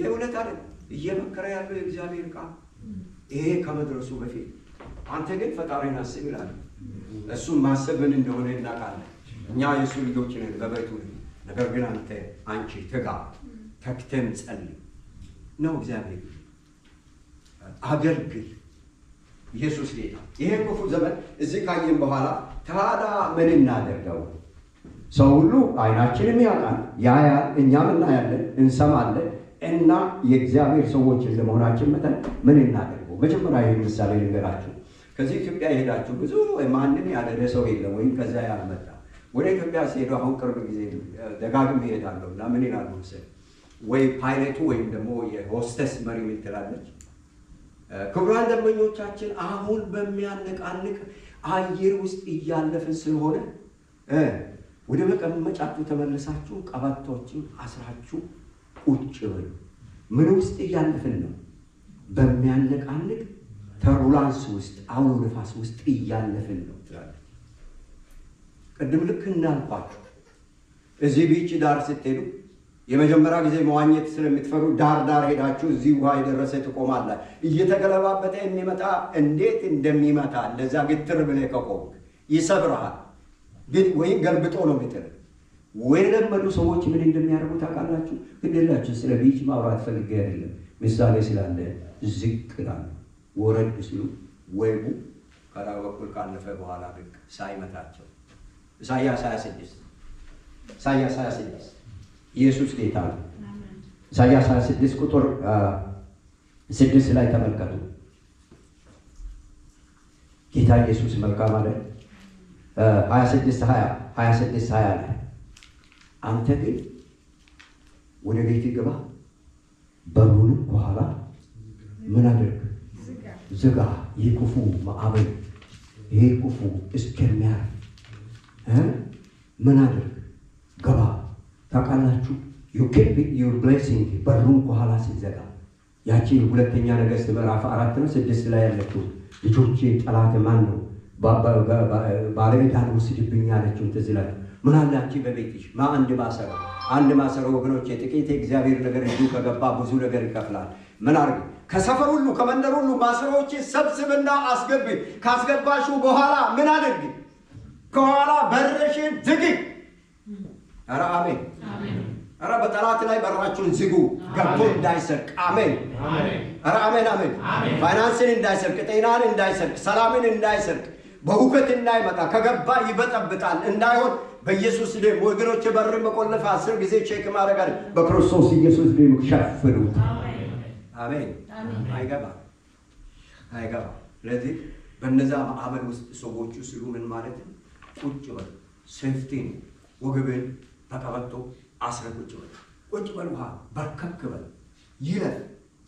እውነት አይደለም። እየመከረ ያለው የእግዚአብሔር ቃል ይሄ ከመድረሱ በፊት አንተ ግን ፈጣሪን አስብ ይላል። እሱም ማሰብ ምን እንደሆነ እናውቃለን። እኛ የእሱ ልጆች ነን በቤቱ። ነገር ግን አንቺ ትጋ፣ ተግተን ጸልይ ነው እግዚአብሔር። አገልግል። ኢየሱስ ጌታ። ይሄን ክፉ ዘመን እዚህ ካየን በኋላ ታዲያ ምን እናደርገው? ሰው ሁሉ አይናችንም ያውቃል፣ ያያል፣ እኛም እናያለን፣ እንሰማለን እና የእግዚአብሔር ሰዎች እንደመሆናችን መጠን ምን እናደርገው? መጀመሪያ ይህን ምሳሌ ልንገራችሁ። ከዚህ ኢትዮጵያ የሄዳችሁ ብዙ ማንም ያለደ ሰው የለም ወይም ከዛ ያልመጣ ወደ ኢትዮጵያ ሲሄዱ አሁን ቅርብ ጊዜ ደጋግም ይሄዳለሁ እና ምን ይላሉ መሰለኝ ወይ ፓይለቱ ወይም ደግሞ የሆስተስ መሪ ምን ትላለች? ክቡራን ደንበኞቻችን አሁን በሚያነቃንቅ አየር ውስጥ እያለፍን ስለሆነ ወደ መቀመጫችሁ ተመልሳችሁ ቀበቶችን አስራችሁ ቁጭ በሉ። ምን ውስጥ እያለፍን ነው? በሚያነቃንቅ ተሩላንስ ውስጥ አውሎ ነፋስ ውስጥ እያለፍን ነው ትላለች። ቅድም ልክ እንዳልኳችሁ እዚህ ቢች ዳር ስትሄዱ የመጀመሪያ ጊዜ መዋኘት ስለምትፈሩ ዳር ሄዳችሁ እዚህ ውሃ የደረሰ ትቆማላችሁ። እየተገለባበጠ የሚመጣ እንዴት እንደሚመታ እንደዛ ግትር ብለህ ከቆምክ ይሰብርሃል። ወይም ገልብጦ ነው የሚጥል። ወይ ለመዱ ሰዎች ምን እንደሚያደርጉ ታውቃላችሁ? ግዴላችሁ ስለ ቢች ማውራት ፈልጌ አይደለም፣ ምሳሌ ስላለ ዝቅ ይላሉ። ወረድ ሲሉ ወይቡ ከላይ በኩል ካለፈ በኋላ ብቅ ሳይመታቸው ኢሳይያስ 26 ኢየሱስ ጌታ ነው። ኢሳይያስ 26 ቁጥር 6 ላይ ተመልከቱ። ጌታ ኢየሱስ መልካም አለ። 26:20 ላይ አንተ ግን ወደ ቤት ግባ፣ በሩንም በኋላ ምን አድርግ? ዝጋ። ይህ ክፉ ማዕበል ይህ ክፉ እስከሚያልፍ ምን አድርግ? ገባ። ታውቃላችሁ you keep your blessing በሩን በኋላ ሲዘጋ ያቺ ሁለተኛ ነገሥት ምዕራፍ 4:6 ላይ ያለችው ልጆቼ ጠላት ማን ነው ባለቤት አልወስድብኝ ያለችው ትዝ ይላችሁ። ምን አላችሁ በቤትሽ አንድ ማሰሮ ወገኖቼ፣ ጥቂት የእግዚአብሔር ነገር እንጂ ከገባ ብዙ ነገር ይከፍላል። ምን አድርግ? ከሰፈር ሁሉ ከመንደር ሁሉ ማሰሮዎችን ሰብስብና አስገቢ። ካስገባሽው በኋላ ምን አድርግ? ከኋላ በርሽን ዝጊ። ኧረ አሜን። ኧረ በጠላት ላይ በራችሁን ዝጉ፣ ገብቶ እንዳይሰርቅ። አሜን። ኧረ አሜን አሜን። ፋይናንስን እንዳይሰርቅ፣ ጤናን እንዳይሰርቅ፣ ሰላምን እንዳይሰርቅ፣ በሁከት እንዳይመጣ፣ ከገባ ይበጠብጣል እንዳይሆን በኢየሱስ ደም ወገኖች በር መቆለፍ 10 ጊዜ ቼክ ማድረግ አለ። በክርስቶስ ኢየሱስ ደም ሸፍኑ። አሜን። አይገባ። ስለዚህ በነዛ ማዕበል ውስጥ ሰዎቹ ሲሉ ምን ማለት ነው? ቁጭ በል፣ ሴፍቲን ወገብን በቀበቶ አስረ ቁጭ በል፣ ውሃ በርከክ በል። ይለፍ።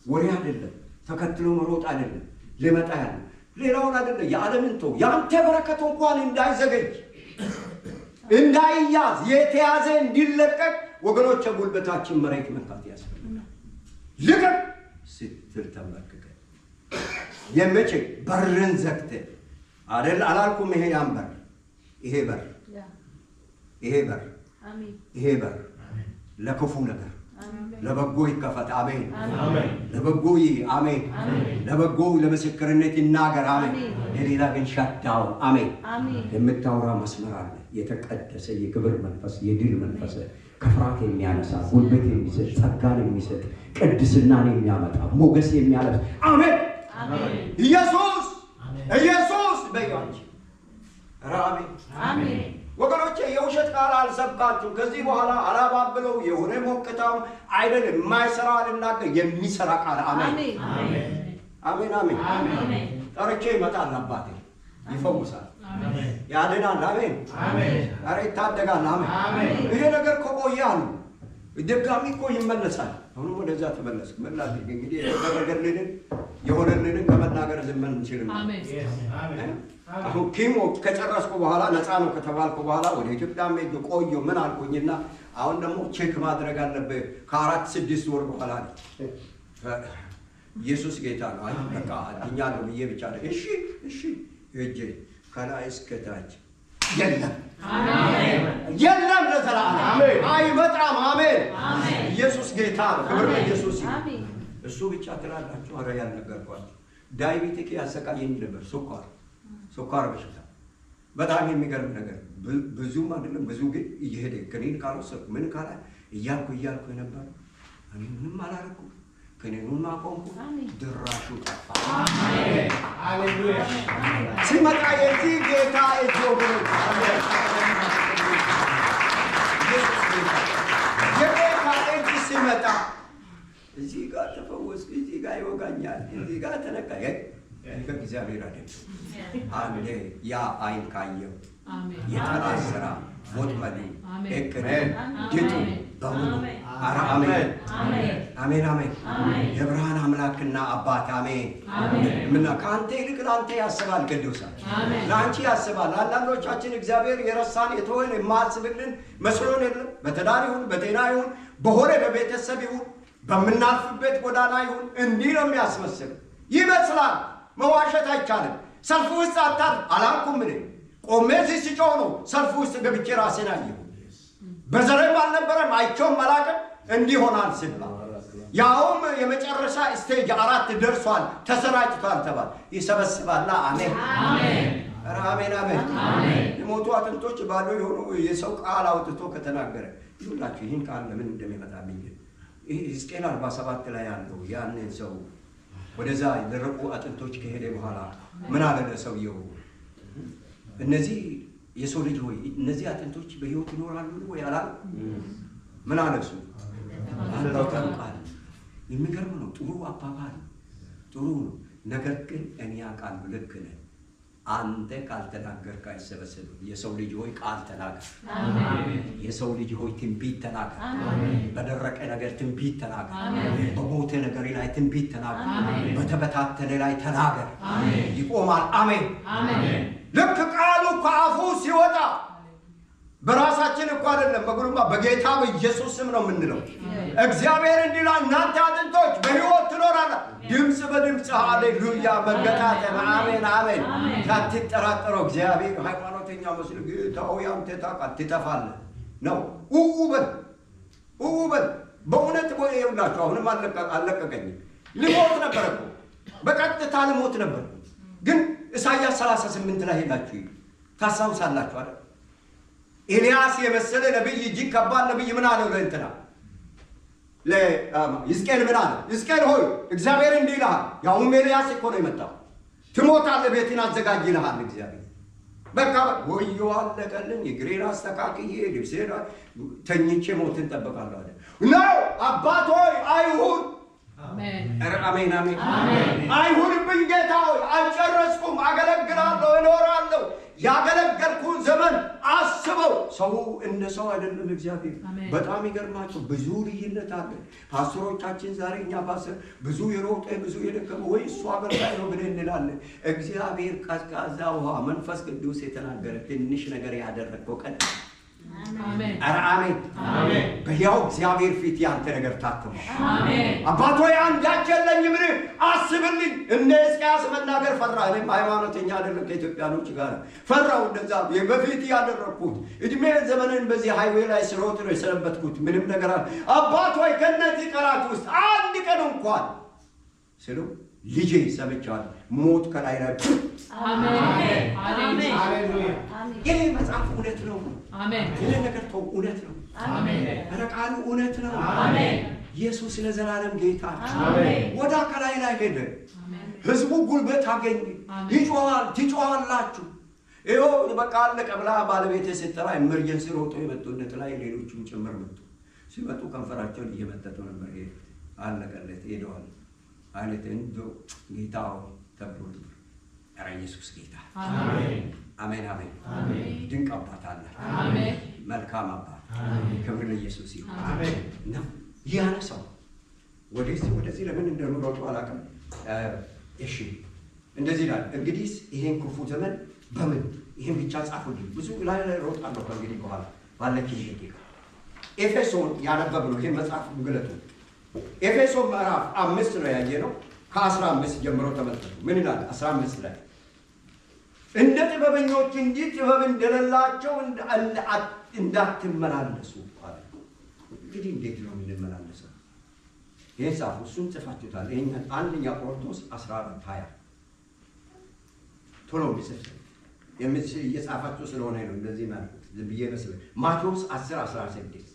ወሬ አይደለም፣ ተከትሎ መሮጥ አይደለም፣ ሊመጣ ያለ ሌላውን አይደለም፣ የዓለምን ተው። ያንተ በረከት እንኳን እንዳይዘገይ እንዳይያዝ የተያዘ እንዲለቀቅ ወገኖች ጉልበታችን መሬት መንካት ያስፈልጋል። ልቀቅ ስትል ተመልከከ የመቼ በርን ዘግተ አይደል አላልኩም? ይሄ ያንበር ይሄ በር ለክፉ ነገር ለበጎ ይከፈት። አሜን። ለበጎ አሜን። ለበጎ ለምስክርነት ይናገር። አሜን። ለሌላ ግን ሻዳው። አሜን። የምታወራ መስመር አለ። የተቀደሰ የክብር መንፈስ፣ የድል መንፈስ፣ ከፍርሃት የሚያነሳ ጉልበት የሚሰጥ፣ ጸጋን የሚሰጥ፣ ቅድስናን የሚያመጣ፣ ሞገስ የሚያለብስ። አሜን። ኢየሱስ በያንቺ። ኧረ አሜን። ወገኖቼ የውሸት ቃል አልሰብካችሁ። ከዚህ በኋላ አላባብለው የሆነ ሞቅታም አይደለም። የማይሰራ ልናገር የሚሰራ ቃል። አሜን አሜን አሜን አሜን። ጠርቼ ይመጣል አባቴ፣ ይፈውሳል፣ ያድናል። አሜን አሜን። ኧረ ይታደጋል። አሜን። ይሄ ነገር ከቆየ አሉ ድጋሚ እኮ ይመለሳል። አሁን ወደዛ ተመለስ። መላክ እንግዲህ የተደረገልንን የሆነልንን ከመናገር ዝም እንችልም። አሜን። አሁን ኪሞ ከጨረስኩ በኋላ ነፃ ነው ከተባልኩ በኋላ ወደ ኢትዮጵያ ሄጄ ቆየሁ። ምን አልኩኝና አሁን ደግሞ ቼክ ማድረግ አለብህ ከ4-6 ወር በኋላ ነው። ኢየሱስ ጌታ ነው። አይ በቃ አድኛለሁ ብዬ ብቻ ነው እሺ ሄጄ ከላይ እስከ ታች የለም የለም ለዘላለም አይመጣም። አሜን። ኢየሱስ ጌታ ነው። ክብር ለኢየሱስ ይሁን። እሱ ብቻ ትላላችሁ። ኧረ ያልነገርኳችሁ ዳያቤቲክ ያሰቃየኝ ነበር። ስኳር በሽታ በጣም የሚገርም ነገር ብዙም አይደለም ብዙ ግን እየሄደ ክኒን ካልወሰድኩ ምን ካላ እያልኩ ነበር። እኔ ምንም አላደረኩም። ክኒኑን አቆምኩ። ድራሹ ጠፋ። አሜን ሃሌሉያ። ሲመጣ የዚህ ጌታ እጆ የጌታ እጅ ሲመጣ እዚህ ጋር ተፈወስኩ፣ እዚህ ጋር ይወጋኛል፣ እዚህ ጋር ተነቃየ ከእግዚአብሔር አይደለም። አንዴ ያ አይን ካየው የጠላት ስራ ወጥመዱ እቅድ ጌቱ በሙሉ ኧረ አሜን አሜን አሜን። የብርሃን አምላክና አባት አሜን። ምና ከአንተ ይልቅ ለአንተ ያስባል። ቅዱሳን ለአንቺ ያስባል። አንዳንዶቻችን እግዚአብሔር የረሳን የተወን የማያስብልን መስሎን የለም። በትዳር ይሁን በጤና ይሁን በሆነ በቤተሰብ ይሁን በምናልፍበት ጎዳና ይሁን እንዲህ ነው የሚያስመስል ይመስላል። መዋሸት አይቻልም። ሰልፍ ውስጥ አላልኩም። ምን ቆሜ እዚህ ሲጮህ ነው ሰልፍ ውስጥ ገብቼ ራሴን አየሁ። በዘሬም አልነበረም አይቼውም አላውቅም። እንዲህ ሆናል ሲብላ ያውም የመጨረሻ ስቴጅ 4 ደርሷል ተሰራጭቷል ተባለ። ይሰበስባልና አሜን ኧረ አሜን አሜን። የሞቱ አጥንቶች ባዶ የሆኑ የሰው ቃል አውጥቶ ከተናገረ ይሁላችሁ። ይህን ቃል ለምን እንደሚመጣልኝ ሕዝቅኤል 47 ላይ ያለው ያንን ሰው ወደዛ የደረቁ አጥንቶች ከሄደ በኋላ ምን አለ ለሰውየው? እነዚህ የሰው ልጅ ሆይ እነዚህ አጥንቶች በሕይወት ይኖራሉ ወይ አላል? ምን አለ እሱ? አንተው ቃል የሚገርም ነው። ጥሩ አባባል ጥሩ ነው። ነገር ግን እኔ አውቃለሁ ልክ ነህ። አንተ ካልተናገርክ አይሰበሰብም። የሰው ልጅ ሆይ ቃል ተናገር። የሰው ልጅ ሆይ ትንቢት ተናገር። በደረቀ ነገር ትንቢት ተናገር። በሞተ ነገር ላይ ትንቢት ተናገር። በተበታተነ ላይ ተናገር። ይቆማል። አሜን። ልክ ቃሉ ከአፉ ሲወጣ በራሳችን እኮ አይደለም በጉልማ በጌታ በኢየሱስ ስም ነው የምንለው። እግዚአብሔር እንዲላ እናንተ አጥንቶች በሕይወት ትኖራላችሁ። ድምፅ በድምፅ ሃሌሉያ መገታተን አሜን አሜን። ሳትጠራጠረው እግዚአብሔር ሃይማኖተኛ መስሎ ጌታው ያንተ ታውቃለህ ትጠፋለህ ነው ውበል በእውነት ወይ ይውላችሁ። አሁንም አለቀቀኝ። ልሞት ነበር እኮ በቀጥታ ልሞት ነበር። ግን ኢሳይያስ 38 ላይ ሄዳችሁ ታስታውሳላችሁ አይደል? ኤልያስ የመሰለ ነብይ እጅግ ከባድ ነብይ ምን አለው ለእንትና ለሕዝቅኤል ምን አለ? ሕዝቅኤል ሆይ እግዚአብሔር እንዲህ ይልሃል። ያውም ኤልያስ እኮ ነው የመጣው። ትሞታለህ፣ ቤትን አዘጋጅ ይልሃል እግዚአብሔር። በቃ ወዮ አለቀልኝ። እግሬን አስተካክዬ ልብሴን ተኝቼ ሞትን እጠብቃለሁ አለ ነው። አባት ሆይ አይሁን። አሜን አሜን። አይሁንብኝ ጌታ ሆይ አልጨረስኩም። አገለግላለሁ፣ እኖራለሁ። ያገለገልኩን ዘመን አስበው። ሰው እንደ ሰው አይደለም እግዚአብሔር። በጣም ይገርማችሁ ብዙ ልዩነት አለ። ፓስተሮቻችን ዛሬ እኛ ፓስተር ብዙ የሮጠ ብዙ የደከመ ወይ እሱ አገልጋይ ነው ብለን እንላለን። እግዚአብሔር ቀዝቃዛ ውሃ መንፈስ ቅዱስ የተናገረ ትንሽ ነገር ያደረገው ቀን አሜን አሜን አሜን። በያው እግዚአብሔር ፊት ያንተ ነገር ታትሟል። አሜን አባቶ አንዳች የለኝም ምን አስብልኝ። እንደ ሕዝቅያስ መናገር ፈራ። እኔም ሃይማኖተኛ አይደለም ከኢትዮጵያኖች ጋር ፈራው። እንደዛ በፊት ያደረኩት እድሜ ዘመንን በዚህ ሃይዌይ ላይ ስሮጥ ነው የሰነበትኩት። ምንም ነገር አለ አባቶ ከነዚህ ቀናት ውስጥ አንድ ቀን እንኳን ስለው ልጄ ሰምቻለሁ ሞት ከላይ ላይ አሜን አሜን ሃሌሉያ። ይሄ መጽሐፍ እውነት ነው። አሜን። ይሄ ነገር ተው እውነት ነው። አሜን። ረቃሉ እውነት ነው። አሜን። ኢየሱስ ለዘላለም ጌታ ነው። አሜን። ወዳ ከላይ ላይ ሄደ። አሜን። ህዝቡ ጉልበት አገኘ። ይጮሃል ትጮሃላችሁ። ይኸው በቃ አለቀ ብላ ባለቤቴ ስትጠራ ኤመርጀንሲ ሮጦ የመጡ እነ ጥላይ ሌሎቹም ጭምር መጡ። ሲመጡ ከንፈራቸውን እየመጠጡ ነበር። ይሄ አለቀለት ሄደዋል አይነት እንደው ጌታው ተብሎ ነበር። ኧረ ኢየሱስ ጌታ አሜን አሜን አሜን። ድንቅ አባት አለ። አሜን። መልካም አባት። አሜን። ክብር ለኢየሱስ ይሁን። አሜን። ነው ያነሳው ወደዚህ ለምን እንደኖረው አላውቅም። እሺ እንደዚህ ይላል። እንግዲህ ይሄን ክፉ ዘመን በምን ይሄን ብቻ ጻፉልኝ። ብዙ ላይ ሮጣለሁ ከእንግዲህ በኋላ ባለችኝ ደቂቃ ኤፌሶን ያነበብነው ይሄን መጽሐፍ ግለጡ። ኤፌሶን ምዕራፍ 5 ነው ያየነው። ከ15 ጀምሮ ተመልከቱ። ምን ይላል? 15 ላይ እንደ ጥበበኞች እንጂ ጥበብ እንደሌላቸው እንዳትመላለሱ አለ። እንግዲህ እንዴት ነው የምንመላለሰው? ይሄን ጻፉ። እሱን ጽፋችሁታል። ይሄን አንደኛ ቆሮንቶስ 14:20 ቶሎ ቢሰጥ የምትችል እየጻፋችሁ ስለሆነ ነው እንደዚህ ማለት ዝም ብዬ መስሎኝ። ማቴዎስ 10:16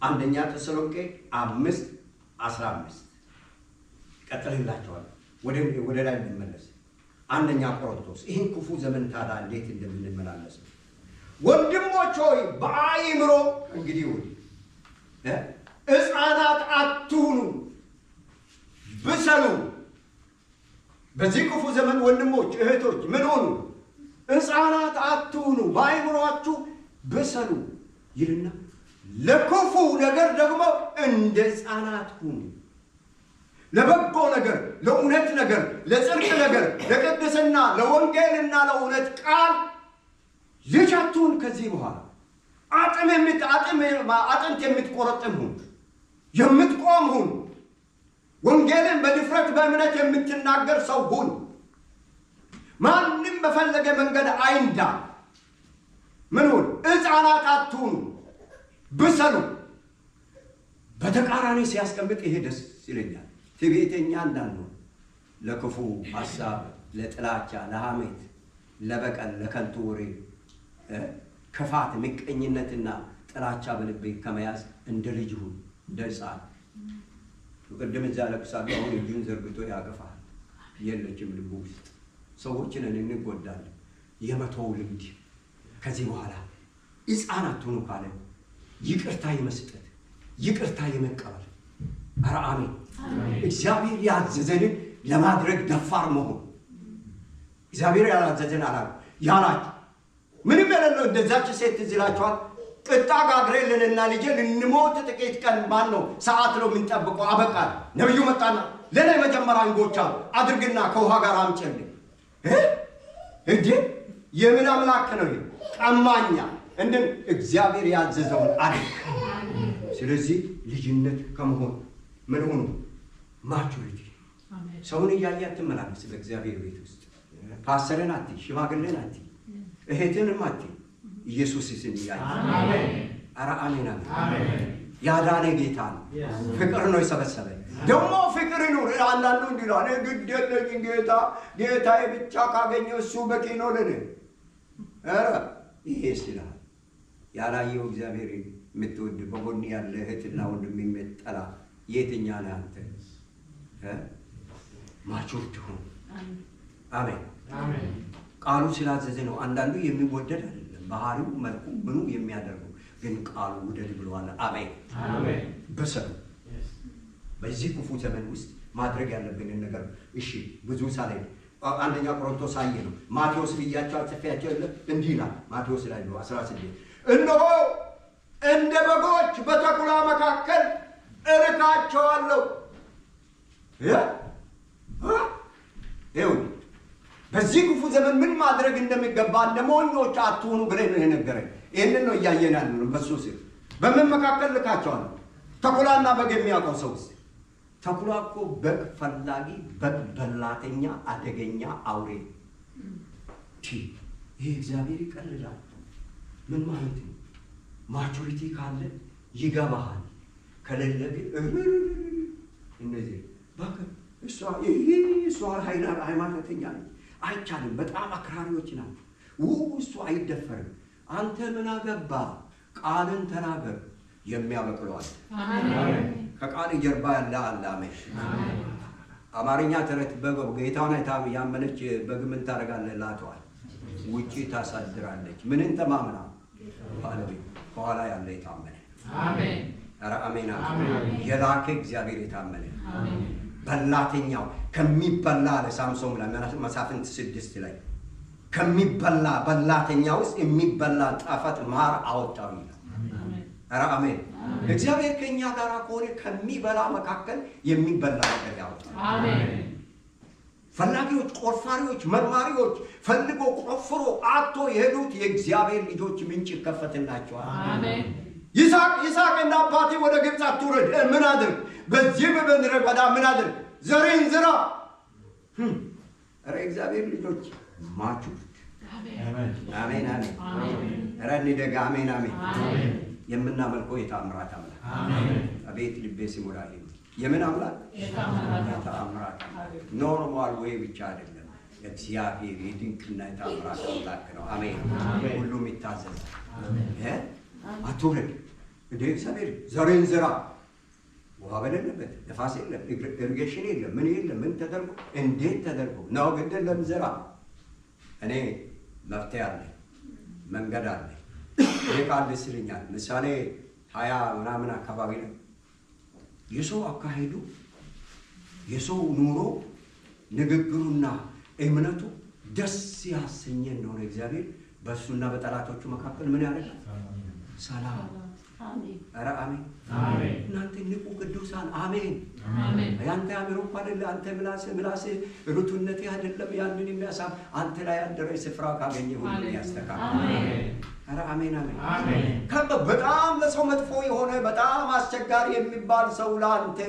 አንደኛ ተሰሎንቄ 5:15 ቀጥልላችኋል። ወደ ላይ እንመለስ። አንደኛ ቆሮንቶስ ይህን ክፉ ዘመን ታዲያ እንዴት እንደምንመላለስ ወንድሞች ሆይ በአእምሮ እንግዲህ ሕፃናት አትሁኑ፣ ብሰሉ። በዚህ ክፉ ዘመን ወንድሞች እህቶች ምን ሆኑ? ሕፃናት አትሁኑ፣ በአእምሮአችሁ ብሰሉ ይልና ለክፉ ነገር ደግሞ እንደ ሕፃናት ሁኑ። ለበጎ ነገር፣ ለእውነት ነገር፣ ለጽድቅ ነገር፣ ለቅድስና፣ ለወንጌልና ለእውነት ቃል ልጅ አትሁን። ከዚህ በኋላ አጥንት የምትቆረጥም ሁን፣ የምትቆም ሁን፣ ወንጌልን በድፍረት በእምነት የምትናገር ሰው ሁን። ማንም በፈለገ መንገድ አይንዳ። ምን ሁን? ሕፃናት አትሁኑ፣ ብሰሉ። በተቃራኒ ሲያስቀምጥ ይሄ ደስ ይለኛል። ትዕቢተኛ እንዳንሆን፣ ለክፉ ሐሳብ፣ ለጥላቻ፣ ለሐሜት፣ ለበቀል፣ ለከንቱ ወሬ፣ ክፋት፣ ምቀኝነትና ጥላቻ በልቤ ከመያዝ እንደ ልጅ ሁን፣ እንደ ሕፃን። ቅድም እዛ ለቅሳለሁ። አሁን እጁን ዘርግቶ ያገፋል። የለችም ልቡ ውስጥ። ሰዎችን እንጎዳለን። የመተው ልምድ ከዚህ በኋላ ሕፃናት ሁኑ ካለ ይቅርታ የመስጠት ይቅርታ የመቀበል ኧረ አሜን። እግዚአብሔር ያዘዘንን ለማድረግ ደፋር መሆን። እግዚአብሔር ያላዘዘን ያላችሁ ምንም የሌለው እንደዛች ሴት ትዝ ይላችኋል። ቅጣ ጋግሬልንና ልጄ ልንሞት ጥቂት ቀን ነው ሰዓት ነው የምንጠብቀው። አበቃል። ነብዩ መጣና ለኔ መጀመሪያ እንጎቻ አድርግና ከውሃ ጋር አምጪልኝ። እንዴ የምን አምላክ ነው? ቀማኛ እንደ እግዚአብሔር ያዘዘውን አድርግ። ስለዚህ ልጅነት ከመሆን ምን ሆኖ ማቹሪቲ። ሰውን እያየ አትመላለስ። በእግዚአብሔር ቤት ውስጥ ፓስተርን አትይ፣ ሽማግሌን አትይ፣ እህትንም አትይ። ኢየሱስ እያየ ኧረ አሜን አሜን። ያዳነ ጌታ ነው። ፍቅር ነው የሰበሰበኝ። ደግሞ ፍቅር ይኑር። አንዳንዱ እንዲላል ግድ የለኝም ጌታዬ ብቻ ካገኘ እሱ በቂ ነው ለኔ። ኧረ ይሄ ይላል ያላየው እግዚአብሔር የምትወድ በጎን ያለ እህትና ወንድም የምትጠላ የትኛ ነህ አንተ? ማቹር ትሁን። አሜን አሜን። ቃሉ ስላዘዘ ነው። አንዳንዱ የሚወደድ አይደለም፣ ባህሪው መልኩ ምኑ የሚያደርገው ግን ቃሉ ውደድ ብለዋል። አሜን አሜን። በሰሉ በዚህ ክፉ ዘመን ውስጥ ማድረግ ያለብንን ነገር እሺ። ብዙ ሳለ አንደኛ ቆሮንቶስ አየ ነው። ማቴዎስ ብያቸው ጽፌያቸው እንዲህ ይላል። ማቴዎስ ላይ ነው 16 እነሆ እንደ በጎች በተኩላ መካከል እልካቸዋለሁ። ይኸው በዚህ ክፉ ዘመን ምን ማድረግ እንደሚገባ እንደ ሞኞች አትሁኑ ብለህ ነው የነገረኝ። ይህንን ነው እያየን ያለነው። በሱ ስር በምን መካከል ልካቸዋለሁ? ተኩላና በግ የሚያውቀው ሰው ውስጥ ተኩላ እኮ በግ ፈላጊ፣ በግ በላተኛ፣ አደገኛ አውሬ። ይሄ እግዚአብሔር ይቀልላል። ምን ማለት ነው? ማቹሪቲ ካለ ይገባሃል፣ ከሌለ ግን እነዚህ በቃ እሷ ሃይማኖተኛ ነች አይቻልም፣ በጣም አክራሪዎች ናቸው። እሱ አይደፈርም። አንተ ምን አገባ? ቃልን ተናገር። የሚያበቅለዋል ከቃል ጀርባ ያለ አለ። አሜን። አማርኛ ተረት ጌታውን ያመነች በግ ምን ታደርጋለህ? ላተዋል ውጪ ታሳድራለች። ምንን ተማምና? ባለቤት ከኋላ ያለ የታመነ አሜን። ኧረ አሜን አሜን። የላከ እግዚአብሔር የታመነ በላተኛው ከሚበላ ለሳምሶን ላይ መሳፍንት 6 ላይ ከሚበላ በላተኛ ውስጥ የሚበላ ጣፋጭ ማር አወጣው ይላል። ኧረ አሜን። እግዚአብሔር ከኛ ጋር ከሆነ ከሚበላ መካከል የሚበላ ነገር ያወጣል። አሜን። ፈላጊዎች፣ ቆፋሪዎች፣ መርማሪዎች ፈልጎ ቆፍሮ አጥቶ የሄዱት የእግዚአብሔር ልጆች ምንጭ ይከፈትላቸዋል። አሜን። ይስሐቅ እና አባቴ ወደ ግብፅ አትውረድ፣ ምን አድርግ? በዚህ በምድረ በዳ ምን አድርግ? ዘሬን ዝራ። ኧረ እግዚአብሔር ልጆች ማችሁ አሜን አሜን። ኧረ እንደጋ አሜን አሜን። የምናመልከው የታምራት አምላክ አቤት ልቤ ሲሞላ የምን አምላክ? የታምራት ኖርማል ወይ ብቻ አይደለም። እግዚአብሔር የድንቅና የታምራት አምላክ ነው። አሜን። ሁሉም ይታዘዛል። አትውረድ እንደ እግዚአብሔር ዘሬን ዝራ። ውሃ በሌለበት ነፋስ የለም፣ ኢሪጌሽን የለም፣ ምን የለም። ምን ተደርጎ እንዴት ተደርጎ ነው? ግድለም ዝራ። እኔ መፍትሄ አለ፣ መንገድ አለ። ይህ ቃል ደስ ይለኛል። ምሳሌ 20 ምናምን አካባቢ ነው የሰው አካሄዱ፣ የሰው ኑሮ፣ ንግግሩና እምነቱ ደስ ያሰኘ እንደሆነ እግዚአብሔር በእሱና በጠላቶቹ መካከል ምን ያደርጋል? ሰላም። ኧረ አሜን። እናንተ ንቁ ቅዱሳን። አሜን። ያንተ አእምሮ እኮ አይደለ፣ አንተ ምላስ ርቱነት አይደለም ያንን የሚያሳብ አንተ ላይ ያደረ ስፍራ ካገኘ ሁሉ ያስተካክላል። ኧረ አሜን አሜን። በጣም ለሰው መጥፎ የሆነ በጣም አስቸጋሪ የሚባል ሰው ለአንተ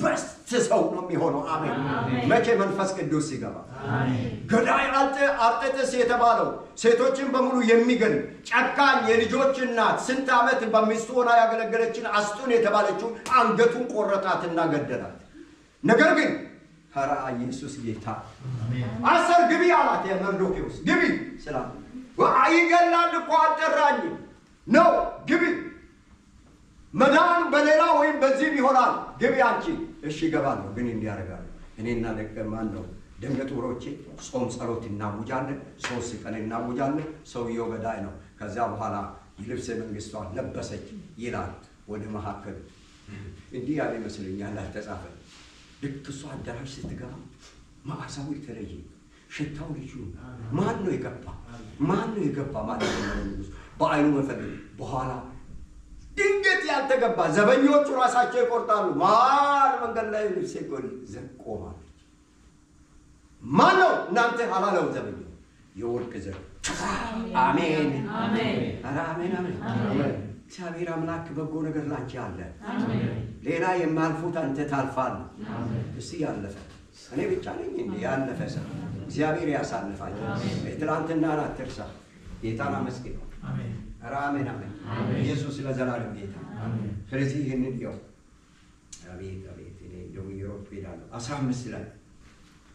በስት ሰው ነው የሚሆነው። አሜን። መቼ? መንፈስ ቅዱስ ሲገባ። ገዳይ አርጤጥስ የተባለው ሴቶችን በሙሉ የሚገል ጨካኝ የልጆች እናት ስንት ዓመት በሚስቱ ሆና ያገለገለችን አስጡን የተባለችውን አንገቱን ቆረጣትና ገደላት። ነገር ግን ኧረ ኢየሱስ ጌታ አሰር ግቢ አላት። የመርዶክዮስ ግቢ ስላት ይገላል እኮ አልጠራኝም ነው ግቢ መዳን በሌላ ወይም በዚህም ይሆናል። ግቢ አንቺ። እሺ እገባለሁ፣ ግን እንዲያደርጋለሁ እኔና ማን ነው ደንገጡሮቼ ጾም ጸሎት እናውጃለን። 3 ቀን እናውጃለን። ሰውየው ገዳይ ነው። ከዛ በኋላ የልብሰ መንግስቷን ለበሰች ይላል። ወደ መካከል እንዲህ ያለ ይመስለኛል አልተጻፈ። ልክ እሷ አዳራሽ ስትገባ መዓዛው የተለየ ሽታው ልጁ ማን ነው የገባ? ማን ነው የገባ ማለት ነው? በአይኑ መፈለግ በኋላ ድንገት ያልተገባ ዘበኞቹ ራሳቸው ይቆርጣሉ። ማን መንገድ ላይ ልብስ ይቆል ዘቆማለች። ማን ነው? እናንተ አላለው ዘበኛ የወርቅ ዘር። አሜን አሜን። ኧረ አሜን አሜን። እግዚአብሔር አምላክ በጎ ነገር ላንቺ አለ። ሌላ የማልፉት አንተ ታልፋለህ። እስቲ ያለፈ እኔ ብቻ ነኝ እንዴ? ያለፈ ሰው እግዚአብሔር ያሳልፋል። ትናንትና አትርሳ። ጌታን አመስግን። አሜን። ኧረ አሜን አሜን። ኢየሱስ ለዘላለም ጌታ። ስለዚህ ይህንን ያው አቤት አቤት እኔ እንደው ይሮጥ ሄዳለሁ። 15 ላይ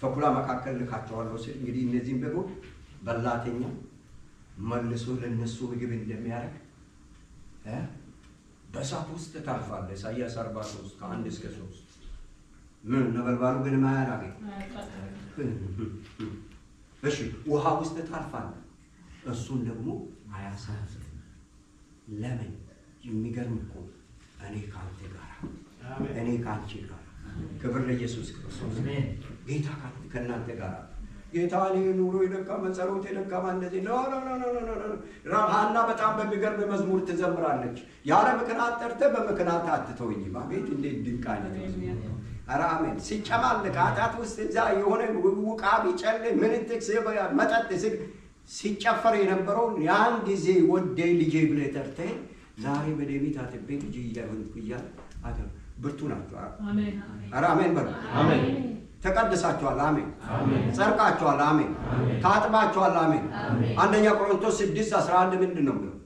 ተኩላ መካከል ልካቸዋለሁ ሲል እንግዲህ እነዚህም ደግሞ በላተኛ መልሶ ለነሱ ምግብ እንደሚያደርግ በእሳት ውስጥ ታልፋለህ። ኢሳይያስ 43 ከ1 እስከ 3 ምን ነበልባሉ ግን ማያራገኝ። እሺ ውሃ ውስጥ ታልፋለህ፣ እሱን ደግሞ አያሳፍርም። ለምን? የሚገርም እኮ እኔ ካንተ ጋር፣ እኔ ካንቺ ጋር። ክብር ለኢየሱስ ክርስቶስ። ጌታ ከእናንተ ጋር። ጌታ እኔ ኑሮ የደካማ ጸሎት የደካማ እንደዚህ ኖ ኖ ኖ ኖ ኖ ኖ። ራሃና በጣም በሚገርም መዝሙር ትዘምራለች። ያለ ምክንያት ጠርተህ በምክንያት አትተውኝም። አቤት እንዴት ድንቅ አይነት መዝሙር! ኧረ አሜን። ሲጨማልቅ ኃጢአት ውስጥ እዛ የሆነ ውቃቢ ጨል ምን ጥቅስ መጠጥ ሲጨፈር የነበረውን ያን ጊዜ ወደይ ልጄ ብለህ ጠርተህ ዛሬ በደቢት አጥቤ ልጄ እያልኩ እያል አገር ብርቱ ናቸው። ኧረ አሜን በሉ። አሜን። ተቀድሳችኋል። አሜን። ጸድቃችኋል። አሜን። ታጥባችኋል። አሜን። አንደኛ ቆሮንቶስ 6:11 ምንድን ነው የሚለው?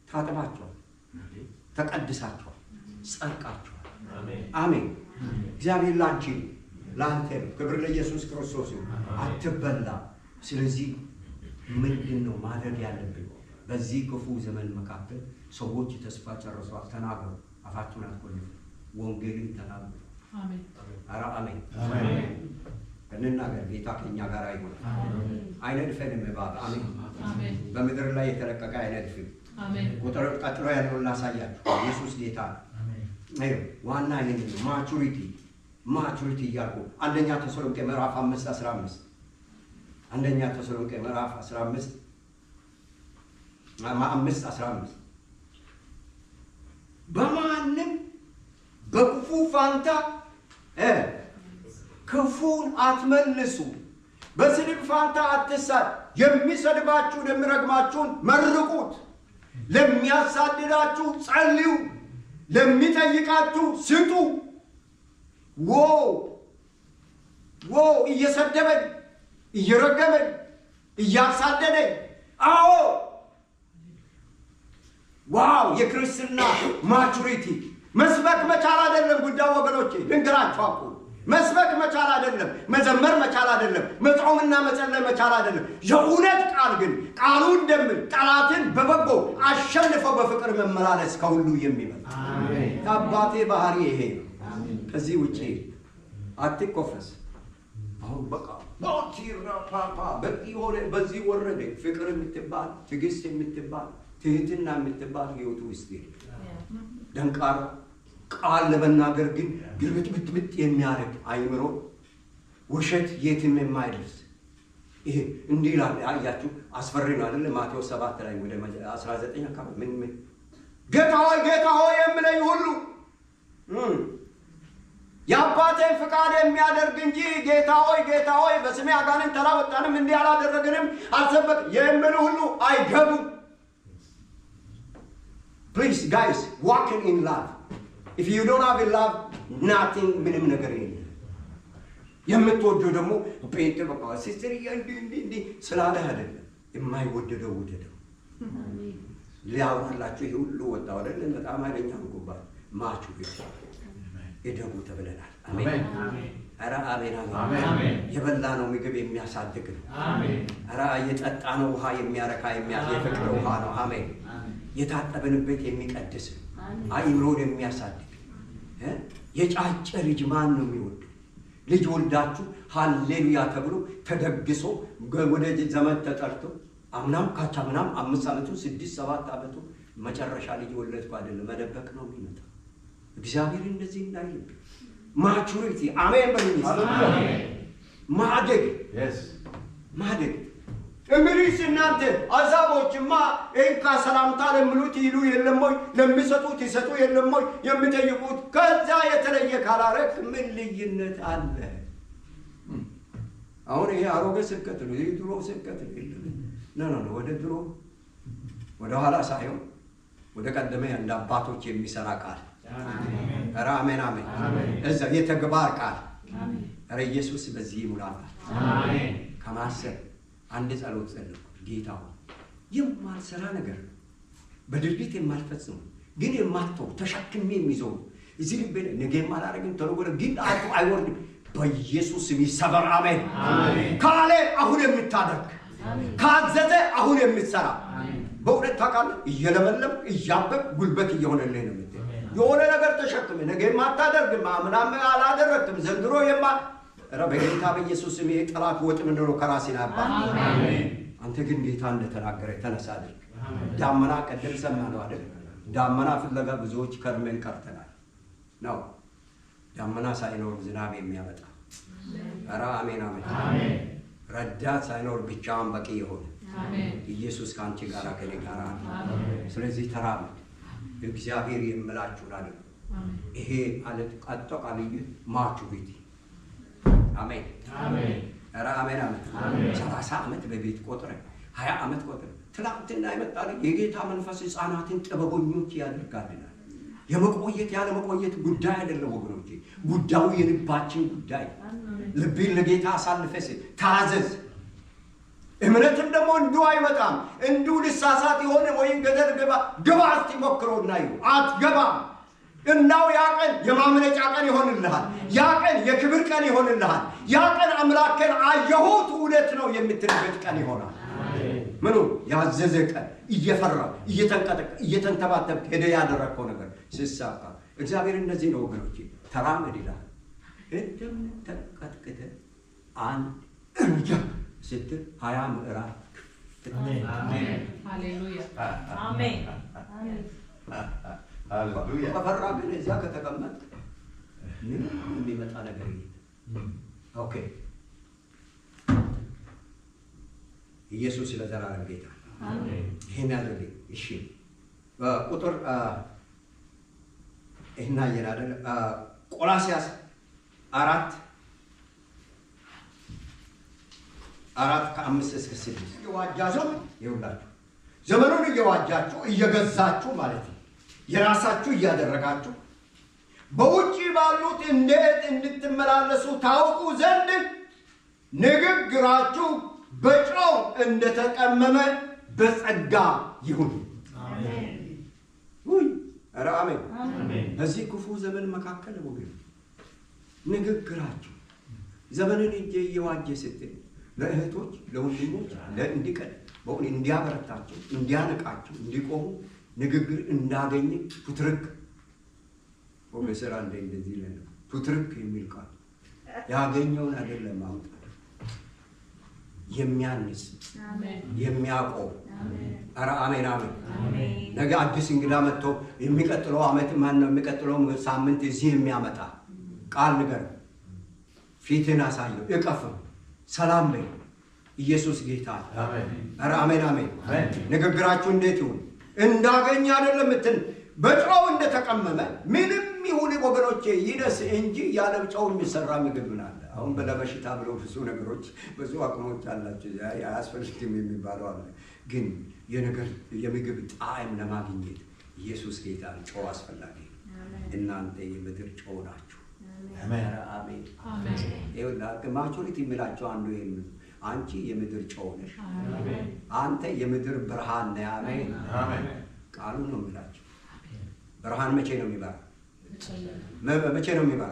ታጥባችኋል፣ ተቀድሳችኋል፣ ጸድቃችኋል። አሜን። እግዚአብሔር ላንቺ ላንተ ክብር ለኢየሱስ ክርስቶስ አትበላ። ስለዚህ ምንድን ነው ማድረግ ያለብን? በዚህ ክፉ ዘመን መካከል ሰዎች ተስፋ ጨርሰዋል። ተናገሩ፣ አፋችሁን አትቆልፉ፣ ወንጌልን ተናገሩ። አሜን። ኧረ አሜን። እንናገር። ጌታ ከኛ ጋር ይሁን። አይነድፈንም እባብ። አሜን። አሜን። በምድር ላይ የተለቀቀ አይነድፍም። አሜን። ቁጥር ቀጥሎ ያለውን ላሳያችሁ። ኢየሱስ ጌታ ነው። ዋና ይሄን ማቹሪቲ እያልኩ አንደኛ ተሰሎንቄ ምዕራፍ 5:15 አንደኛ ተሰሎንቄ ምዕራፍ 5:15 በማንም በክፉ ፋንታ ክፉን አትመልሱ፣ በስድብ ፋንታ አትሳድ። የሚሰድባችሁን የሚረግማችሁን መርቁት፣ ለሚያሳድዳችሁ ጸልዩ፣ ለሚጠይቃችሁ ስጡ። እየሰደበን እየረገመን እያሳደደን፣ አዎ ዋው! የክርስትና ማቹሪቲ መስበክ መቻል አይደለም ጉዳይ ወገኖቼ፣ ልንገራችሁ እኮ መስበክ መቻል አይደለም፣ መዘመር መቻል አይደለም፣ መጾምና መጸለይ መቻል አይደለም። የእውነት ቃል ግን ቃሉ እንደምን ጠላትን በበጎ አሸንፈው በፍቅር መመላለስ ከሁሉ የሚበልጥ አባቴ ባህሪ ይሄ ነው። ከዚህ ውጪ አትቆፈስ። አሁን በቃ በዚህ ወረደ ፍቅር የምትባል ትዕግስት የምትባል ትህትና የምትባል ህይወቱ ውስጥ ደንቃራ ቃል ለመናገር ግን ግልብጥብጥ የሚያደርግ አይምሮ፣ ውሸት የትም የማይደርስ ይሄ እንዲህ ይላል። አያችሁ አስፈሪ ነው አይደል? ማቴዎስ 7 ላይ ወደ 19 አካባቢ ምን ጌታ ሆይ የምለኝ ሁሉ የአባቴን ፍቃድ የሚያደርግ እንጂ ጌታ ሆይ በስሜ አጋንንት አላወጣንም እንዲህ አላደረግንም አልሰበክ የሚሉ ሁሉ አይገቡም። Please guys, walking in love. If you don't have a love, nothing ምንም ነገር የለም። የምትወደው ደግሞ ጴንጤ በቃ ሲስተር እንዲህ ስላለ አይደለም። የማይወደደው ውደደው። ሊያወራላችሁ ይሄ ሁሉ ወጣ አይደል? በጣም ኃይለኛ ጉባኤ ማቹ እደጉ ተብለናል። አሜን። ኧረ አሜን አሜን። የበላነው ምግብ የሚያሳድግ ነው። አሜን። ኧረ የጠጣነው ውሃ የሚያረካ የፍቅር ውሃ ነው። አሜን። የታጠበንበት የሚቀድስ አእምሮን የሚያሳድግ የጫጨ ልጅ ማን ነው የሚወድ? ልጅ ወልዳችሁ ሃሌሉያ ተብሎ ተደግሶ ወደ ዘመን ተጠርቶ አምናም ካቻምናም 5 ዓመቱ 6-7 ዓመቱ መጨረሻ ልጅ ወለድኩ አይደለም መደበቅ ነው የሚመጣው። እግዚአብሔር እንደዚህ እንዳይል ማቹሪቲ አሜን በሉኝ። ማደግ እንግዲህ እናንተ አዛቦችማ እንካ ሰላምታ ለምሉት ይሉ የለም ወይ? ለሚሰጡት ይሰጡ የለም ወይ? የሚጠይቁት ከዛ የተለየ ካላረክ ምን ልዩነት አለ? አሁን ይሄ አሮጌ ስብከት ነው። ይሄ ድሮ ስብከት ነው። ወደ ድሮ ወደ ኋላ ሳይሆን ወደ ቀደመ እንደ አባቶች የሚሰራ ቃል። ኧረ አሜን አሜን። እዛ የተግባር ቃል። ኧረ ኢየሱስ በዚህ ይሙላል። አሜን። ከማሰብ አንድ ጸሎት ጸልኩ። ጌታ የማልሰራ ነገር በድርጊት የማልፈጽም ግን የማትተው ተሸክሜ የሚይዘው እዚህ ልቤ ነገ የማላደርግም ተለወለ ግን አይወርድም። በኢየሱስ ስም ይሰበር። አሜን። ካለ አሁን የምታደርግ ካዘዘ አሁን የምትሰራ በእውነት ታውቃለህ። እየለመለም እያበብ ጉልበት እየሆነልህ ነው። የሆነ ነገር ተሸክሜ ነገ የማታደርግም ምናምን አላደረግም ዘንድሮ ኧረ በጌታ በኢየሱስ ስም የጠላት ወጥ ምንድነው ከራሴ ናባ። አንተ ግን ጌታ እንደተናገረ ተነሳ አድርግ። ዳመና ቀደም ሰማነው አይደል? ዳመና ፍለጋ ብዙዎች ከርመን ቀርተናል ነው። ዳመና ሳይኖር ዝናብ የሚያመጣ ኧረ አሜን አሜን። ረዳት ሳይኖር ብቻውን በቂ የሆነ ኢየሱስ ከአንቺ ጋር ከኔ ጋር አለ። ስለዚህ ተራመድ። እግዚአብሔር የምላችሁን አድርጉ። ይሄ ማለት አጠቃላይ ማቹሪቲ አሜን አሜን። ኧረ አሜን አሜን። 30 ዓመት በቤት ቆጥረ 20 ዓመት ቆጥረ ትላንትና ይመጣል። የጌታ መንፈስ ሕፃናትን ጥበበኞች ያደርጋልናል። የመቆየት ያለ መቆየት ጉዳይ አይደለም ወገኖቼ፣ ጉዳዩ የልባችን ጉዳይ። ልብን ለጌታ አሳልፈህ ታዘዝ። እምነትም ደግሞ እንዲሁ አይመጣም። እንዲሁ ልሳሳት የሆነ ወይም ገደል ግባ እስቲ ሞክሮና አትገባም። እናው ያ ቀን የማምለጫ ቀን ይሆንልሃል። ያ ቀን የክብር ቀን ይሆንልሃል። ያ ቀን አምላክን አየሁት እውነት ነው የምትልበት ቀን ይሆናል። ምኑ ያዘዘ ቀን እየፈራ እየተንተባተብክ ሄደ ያደረግከው ነገር ሲሳካ እግዚአብሔር እነዚህ ነው ወገኖቼ። ተራመድ ይላል። እንደምን ተንቀጥቅጠህ አንድ እርምጃ ስትል 20 ምዕራፍ ሃሌሉያ አሜን ሃሌሉያ ከፈራ ግን እዚያ ከተቀመጥ ምንም የሚመጣ ነገር የለም። ኦኬ ኢየሱስ ለዘላለም ጌታ ይሄን ያደርግ። እሺ ቁጥር ይሄን አየን አይደል? ቆላስይስ 4:5-6 እየዋጃችሁ ይውላችሁ ዘመኑን እየዋጃችሁ እየገዛችሁ ማለት ነው የራሳችሁ እያደረጋችሁ በውጪ ባሉት እንዴት እንድትመላለሱ ታውቁ ዘንድ ንግግራችሁ በጨው እንደተቀመመ በጸጋ ይሁን። አሜን ውይ ኧረ አሜን። አሜን በዚህ ክፉ ዘመን መካከል ወገን ንግግራችሁ ዘመንን እየዋጀ ስትል ለእህቶች ለወንድሞች እንዲቀል በእውነት እንዲያበረታቸው እንዲያነቃቸው እንዲቆሙ ንግግር እንዳገኘ ፉትርክ ወገሰራ እንደዚህ ይላል። ፉትርክ የሚል ቃል ያገኘውን አይደለም ማውጣት የሚያንስ የሚያቆም ኧረ አሜን አሜን። ነገ አዲስ እንግዳ መጥቶ የሚቀጥለው ዓመት ማን ነው የሚቀጥለው ሳምንት እዚህ የሚያመጣ ቃል ንገር ፊትን አሳየው እቀፈው ሰላም በይ ኢየሱስ ጌታ አሜን። ኧረ አሜን አሜን። ንግግራችሁ እንዴት ይሁን እንዳገኘ አይደለም እንትን በጨው እንደተቀመመ ምንም ይሁን ወገኖቼ ይደስ እንጂ ያለ ጨው የሚሰራ ምግብ ምን አለ? አሁን በለበሽታ ብለው ብዙ ነገሮች ብዙ አቅሞች አላቸው ያስፈልግም የሚባለው አለ። ግን የምግብ ጣዕም ለማግኘት ኢየሱስ ጌታ ጨው አስፈላጊ ነው። እናንተ የምድር ጨው ናችሁ። አሜን አሜን አሜን። ይኸውልህ ማቹሪቲ የሚላቸው አንዱ ይሄን አንቺ የምድር ጨው ነሽ። አሜን። አንተ የምድር ብርሃን ነህ። አሜን አሜን። ቃሉ ነው የሚላቸው። ብርሃን መቼ ነው የሚበራ? መቼ ነው የሚበራ?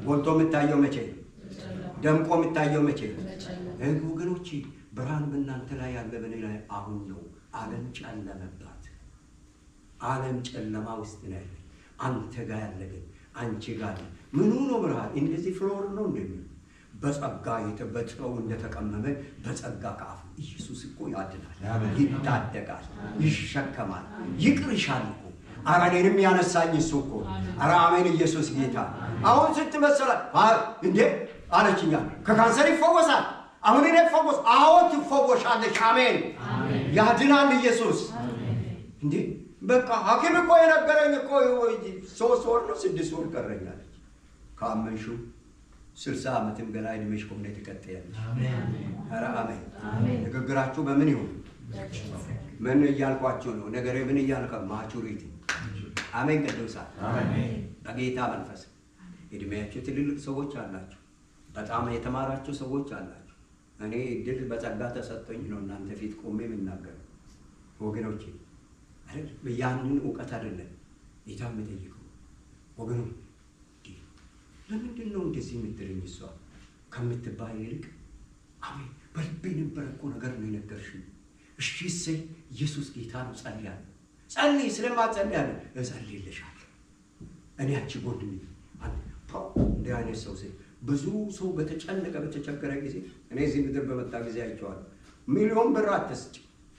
ጎልቶ የሚታየው መቼ ነው? ደምቆ የሚታየው መቼ ነው? ወገኖቼ ብርሃን በእናንተ ላይ ያለ በእኔ ላይ አሁን ነው። ዓለም ጨለመባት። ዓለም ጨለማ ውስጥ ነው ያለ። አንተ ጋር ያለ ግን አንቺ ጋር ምኑ ነው ብርሃን? እንደዚህ ፍሎር ነው እንደሚል በጸጋ የተበጨው እንደተቀመመ በጸጋ ከአፉ ኢየሱስ እኮ ያድናል፣ ይታደጋል፣ ይሸከማል፣ ይቅርሻል እኮ ኧረ እኔንም ያነሳኝ እሱ እኮ ኧረ አሜን ኢየሱስ ጌታ። አሁን ስትመሰላል እንዴ አለችኛ ከካንሰር ይፈወሳል። አሁን እኔ ፈወስ አሁን ትፈወሻለሽ። አሜን ያድናል ኢየሱስ። እንዴ በቃ ሐኪም እኮ የነገረኝ እኮ 3 ወር ነው 6 ወር ቀረኛለች። ካመንሽው 60 ዓመትም ገና እድሜሽ ቆም ላይ ተቀጥያለሽ። ኧረ አሜን። ንግግራችሁ በምን ይሁን? ምን እያልኳችሁ ነው? ነገሬ ምን እያልከ ማቹሪቲ አሜን። ቅዱሳን አሜን። በጌታ መንፈስ እድሜያችሁ ትልልቅ ሰዎች አላችሁ፣ በጣም የተማራችሁ ሰዎች አላችሁ። እኔ እድል በጸጋ ተሰጥቶኝ ነው እናንተ ፊት ቆሜ የምናገረው ወገኖቼ። አይደል ያንን እውቀት አይደለም ጌታ የምጠይቀው ወገኖች። ለምንድን ነው እንደዚህ የምትለኝ እሷ ከምትባል ይልቅ አሜን በልቤ ነበር እኮ ነገር ነው የነገርሽኝ። እሺ እሰይ ኢየሱስ ጌታ ነው። ጸልያለሁ። ጸልይ ስለማጸልያለሁ እጸልይልሻለሁ። እኔ አንቺ ጎን ነኝ። እንደ አይነት ሰው ብዙ ሰው በተጨነቀ በተቸገረ ጊዜ እኔ እዚህ ምድር በመጣ ጊዜ አይቼዋለሁ። ሚሊዮን ብር አትስጭ፣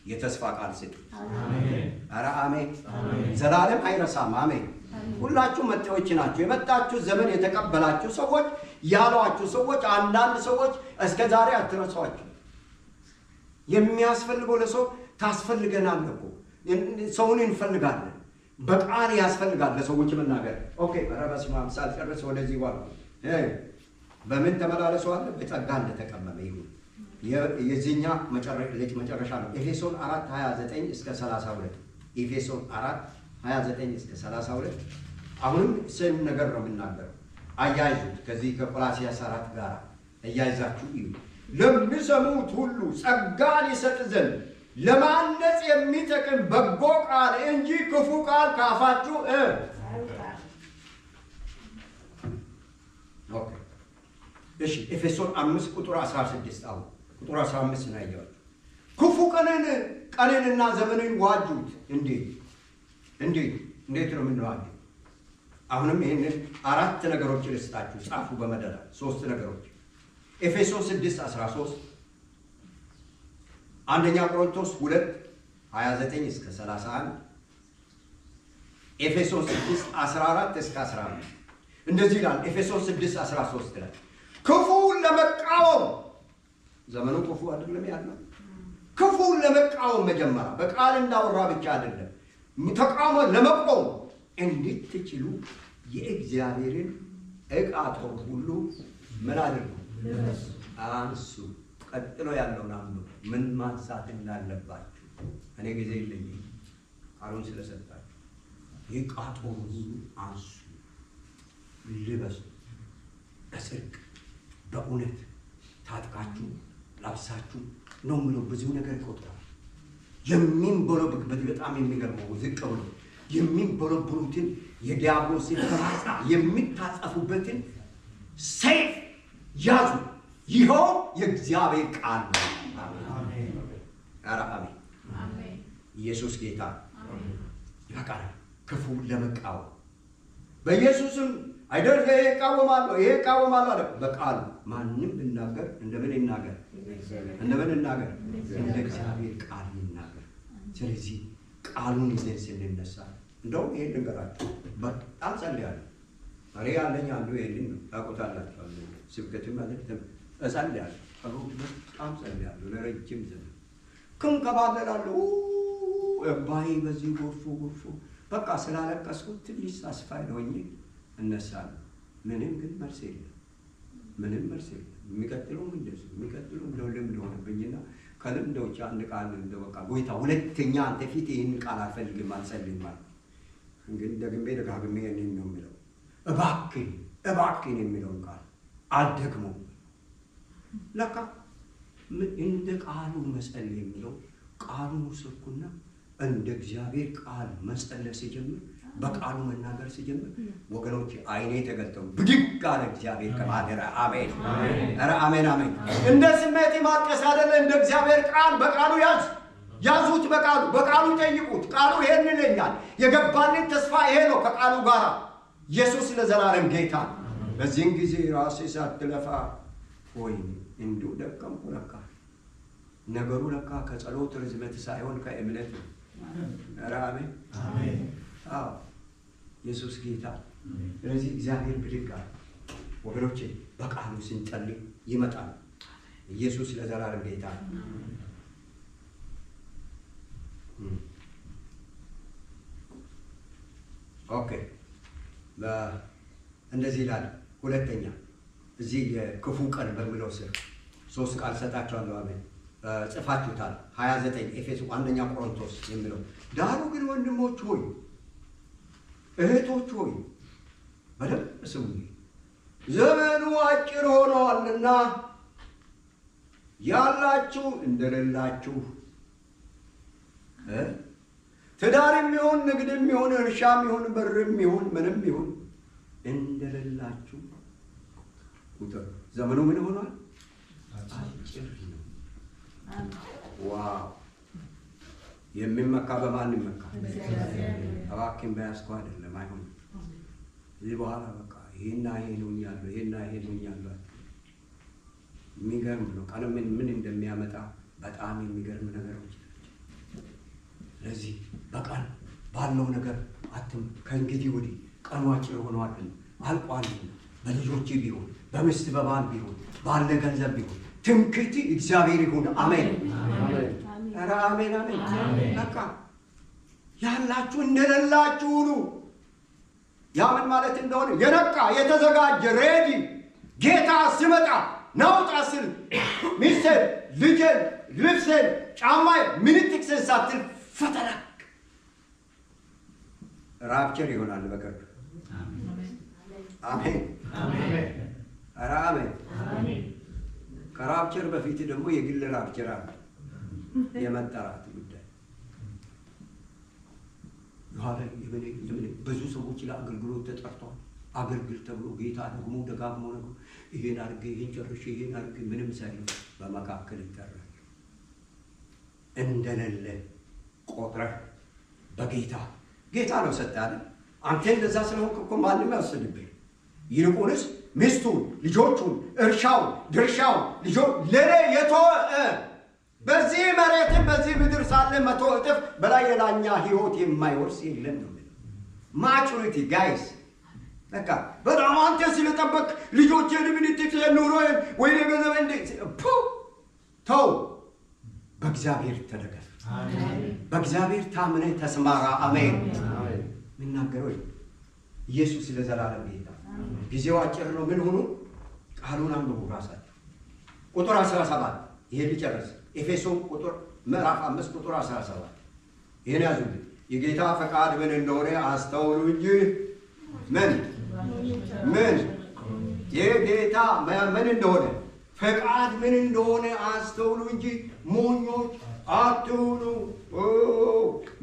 የተስፋ ቃል ስጥ። አሜን ኧረ አሜን። ዘላለም አይረሳም። አሜን። ሁላችሁ መጤዎች ናችሁ። የመጣችሁ ዘመን የተቀበላችሁ ሰዎች ያሏችሁ ሰዎች አንዳንድ ሰዎች እስከ ዛሬ አትረሷችሁ። የሚያስፈልገው ለሰው ታስፈልገናል እኮ ሰውን እንፈልጋለን። በቃል ያስፈልጋል ለሰዎች መናገር። ኦኬ በረበስ ማምሳል ጨርስ ወደዚህ ዋል በምን ተመላለሰዋል? በጸጋ እንደተቀመመ ይሁን። የዚህኛ መጨረሻ ነው። ኤፌሶን 4:29 እስከ 32 ኤፌሶን 4:29 እስከ 32 አሁንም ስም ነገር ነው የምናገረው። አያይዙት ከዚህ ከቆላስይስ 4 ጋር አያይዛችሁ እዩ። ለሚሰሙት ሁሉ ጸጋን ይሰጥ ዘንድ ለማነጽ የሚጠቅም በጎ ቃል እንጂ ክፉ ቃል ካፋችሁ ኦኬ እሺ ኤፌሶን 5 ቁጥር 16 አሁን ቁጥር 15 ነው ያየው። ክፉ ቀንንና ዘመንን ዋጁት። እንዴት ነው የምንዋጀው? አሁንም ይሄንን 4 ነገሮች ልስጣችሁ፣ ጻፉ በመደዳ 3 ነገሮች። ኤፌሶን 6:13 አንደኛ ቆሮንቶስ 2:29 እስከ 31 ኤፌሶን 6:14 እስከ 15 እንደዚህ ይላል። ኤፌሶን 6:13 ላይ ክፉን ለመቃወም ዘመኑ ክፉ አይደለም ያለው። ክፉን ለመቃወም መጀመሪያ በቃል እንዳወራ ብቻ አይደለም፣ ተቃውሞ ለመቆም እንድትችሉ የእግዚአብሔርን ዕቃ ጦር ሁሉ ምን አድርጉ? አንሱ። ቀጥሎ ያለውን አንዱ ምን ማንሳት እንዳለባችሁ እኔ ጊዜ የለኝም ቃሉን ስለሰጣችሁ። የዕቃ ጦር ሁሉ አንሱ፣ ልበሱ፣ በጽድቅ በእውነት ታጥቃችሁ ላብሳችሁ ነው ብሎ ብዙ ነገር ይቆጥራል። የሚንበለብበት በጣም የሚገርመው ዝቅ ብሎ የሚንበለብሉትን የዲያብሎስን ፍላጻ የሚታጸፉበትን ሰይፍ ያዙ። ይኸው የእግዚአብሔር ቃል ነው። አሜን። አሜን። ኢየሱስ ጌታ ይበቃል። ክፉ ለመቃወም በኢየሱስም አይደል? ይሄ እቃወማለሁ ይሄ እቃወማለሁ አለ። በቃሉ ማንም ብናገር እንደምን ይናገር? እንደምን ይናገር? እንደ እግዚአብሔር ቃል ይናገር። ስለዚህ ቃሉን ይዘን ስንነሳ እንደው ይሄን ልንገራችሁ፣ በጣም ጸልያለሁ። እኔ ያለኝ አንዱ ይሄን ታውቁታላችሁ። ስብከትም መልእክትም እጸልያለሁ። በጣም ጸልያለሁ ለረጅም ዘመን ክንከባለላለሁ። እባዬ በዚህ ጎርፎ በቃ ስላለቀስኩት ትንሽ አስፋይ ነውኝ እነሳለሁ። ምንም ግን መልስ የለም። ምንም መልስ የለም። የሚቀጥለው እንደዚህ የሚቀጥለው እንደው ልምድ ሆነብኝና ከልምዶች አንድ ቃል እንደው በቃ ጎይታ ሁለተኛ አንተ ፊት ይህን ቃል አልፈልግም አልጸልይም ማለት እንግዲህ ደግሜ ደጋግሜ እኔን ነው የሚለው እባክህን የሚለውን ቃል አልደግሞም። ለካ እንደ ቃሉ መጸለይ የሚለው ቃሉን ወሰድኩና እንደ እግዚአብሔር ቃል መጸለይ ሲጀምር በቃሉ መናገር ሲጀምር ወገኖች አይኔ ተገልጠው ብድግ አለ እግዚአብሔር ከማደራ። አሜን። ኧረ አሜን አሜን። እንደ ስሜት ማጥቀስ አይደለ፣ እንደ እግዚአብሔር ቃል በቃሉ ያዙት። በቃሉ ጠይቁት። ቃሉ ይሄን ይለኛል። የገባልን ተስፋ ይሄ ነው ከቃሉ ጋር። ኢየሱስ ለዘላለም ጌታ። በዚህን ጊዜ ራሴ ሳትለፋ ወይ እንዲሁ ደከምኩ። ለካ ነገሩ ለካ ከጸሎት ርዝመት ሳይሆን ከእምነት ነው። ኧረ አሜን አሜን። አዎ ኢየሱስ ጌታ። ስለዚህ እግዚአብሔር ብድግ አለ ወገኖቼ። በቃሉ ስንጸልይ ይመጣል። ኢየሱስ ለዘላለም ጌታ። ኦኬ እንደዚህ ይላል። ሁለተኛ እዚህ የክፉ ቀን በሚለው ስር 3 ቃል ሰጣችኋለሁ። አሜን። ጽፋችሁታል። 29 ኤፌሶን አንደኛ ቆሮንቶስ የሚለው ዳሩ ግን ወንድሞች ሆይ እህቶች ሆይ በደንብ ስሙኝ፣ ዘመኑ አጭር ሆኗልና ያላችሁ እንደሌላችሁ፣ ትዳርም ይሁን ንግድም ይሁን እርሻም ይሁን ብርም ይሁን ምንም ይሁን እንደሌላችሁ ቁጥር። ዘመኑ ምን ሆኗል? አጭር ነው። ዋው! የሚመካ በማን ይመካ? እባክህን በያዝኩ አይደለም፣ አይሆንም። እዚህ በኋላ በቃ ይሄና ይሄ ሆኛለሁ፣ ይሄና ይሄ ሆኛለሁ። የሚገርም ነው። ቀን ምን እንደሚያመጣ በጣም የሚገርም ነገሮች። ስለዚህ በቀን ባለው ነገር ከእንግዲህ ወዲህ ቀኑ አጭር ሆኗል፣ አልቋል። በልጆች ቢሆን በሚስት በባል ቢሆን ባለ ገንዘብ ቢሆን ትምክህት እግዚአብሔር ይሁን። አሜን። ኧረ አሜን አሜን። በቃ ያላችሁ እንደሌላችሁ ሁኑ። ያ ምን ማለት እንደሆነ የነቃ የተዘጋጀ ሬዲ ጌታ ሲመጣ ናውጣ ስል ሚስቴን፣ ልጄን፣ ልብሴን፣ ጫማዬን ምንጥቅሴን ሳትል ፈተናክ ራፕቸር ይሆናል በቅርብ። አሜን ኧረ አሜን። ከራፕቸር በፊት ደግሞ የግል ራፕቸር አለ። የመጠራት ጉዳይ ብዙ ሰዎች ለአገልግሎት ተጠርተዋል። አገልግል ተብሎ ጌታ ደግሞ ደጋግሞ ነው ይሄን አድርግ፣ ይሄን ጨርሽ፣ ይሄን አድርግ ምንም ሳይሆን በመካከል ይጠራል። እንደሌለ ቆጥረህ ጌታ ነው ሰጠህ አይደል? አንተ እንደዛ ስለሆንክ እኮ ማንም አይወስድብህ። ይልቁንስ ሚስቱን፣ ልጆቹን፣ እርሻውን፣ ድርሻውን ለእኔ የተወ በዚህ መሬትም በዚህ ምድር ሳለ 100 እጥፍ በላይ የላኛ ህይወት የማይወርስ የለም ነው። ማቹሪቲ ጋይስ በቃ በጣም አንተ ስለጠበቅ ልጆችን ምን ትክክል ኑሮን ወይ ገንዘብ እንደ ተው። በእግዚአብሔር ተደገፍ። በእግዚአብሔር ታምነህ ተስማራ። አሜን። ምናገረው ኢየሱስ ለዘላለም ጌታ። ጊዜው አጭር ነው። ምን ሆኑ? ቃሉን አንብቡ ራሳችሁ። ቁጥር 17 ይሄ ሊጨርስ ኤፌሶን ምዕራፍ 5 ቁጥር 17 ይሄን ያዙልኝ። የጌታ ፈቃድ ምን እንደሆነ አስተውሉ እንጂ ምን የጌታ ምን እንደሆነ ፈቃድ ምን እንደሆነ አስተውሉ እንጂ ሞኞች አትሁኑ።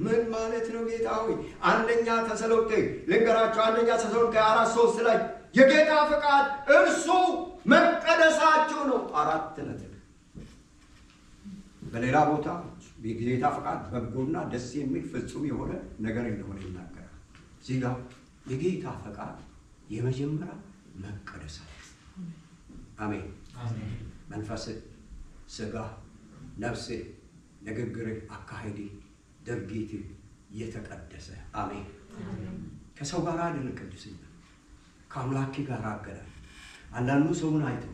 ምን ማለት ነው ጌታ ሆይ? አንደኛ ተሰሎንቄ ልንገራችሁ። አንደኛ ተሰሎንቄ 4:3 ላይ የጌታ ፈቃድ እርሱ መቀደሳችሁ ነው። 4 ነጥብ። በሌላ ቦታ የጌታ ፈቃድ በጎና ደስ የሚል ፍጹም የሆነ ነገር እንደሆነ ይናገራል። እዚህ ጋር የጌታ ፈቃድ የመጀመሪያ መቀደሳችሁ። አሜን። መንፈስ፣ ስጋ፣ ነፍስ፣ ንግግር፣ አካሄድ፣ ድርጊት የተቀደሰ አሜን። ከሰው ጋር አይደለም ቅዱስና ከአምላክ ጋር አገናኝ። አንዳንዱ ሰውን አይቶ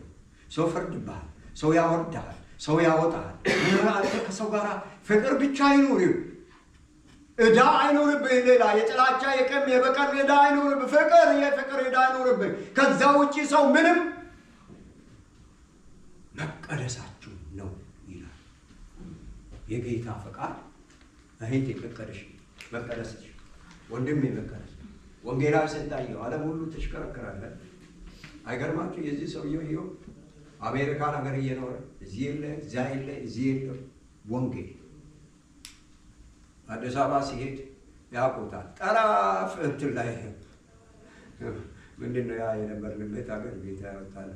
ሰው ፈርድብሃል፣ ሰው ያወርድሃል፣ ሰው ያወጣሃል። አንተ ከሰው ጋር ፍቅር ብቻ አይኑር፣ ዕዳ አይኑርብህ። ሌላ የጥላቻ የቀም የበቀል ዕዳ አይኑርብህ። የፍቅር ዕዳ አይኑርብህ። ከዛ ውጪ ሰው ምንም መቀደሳችሁ ነው ይላል የጌታ ፈቃድ። እህቴ መቀደስሽ፣ ወንድሜ መቀደስ። ወንጌላዊ ስንታየው ዓለም ሁሉ ተሽከረከራለን። አይገርማችሁ? የዚህ ሰውየው ህይወት አሜሪካን ሀገር እየኖረ እዚህ የለ እዛ የለ እዚህ የለ ወንጌል። አዲስ አበባ ሲሄድ ያውቁታል። ጠራፍ እንትን ላይ ምንድን ነው ያ የነበርንበት ሀገር ጌታ ያወጣል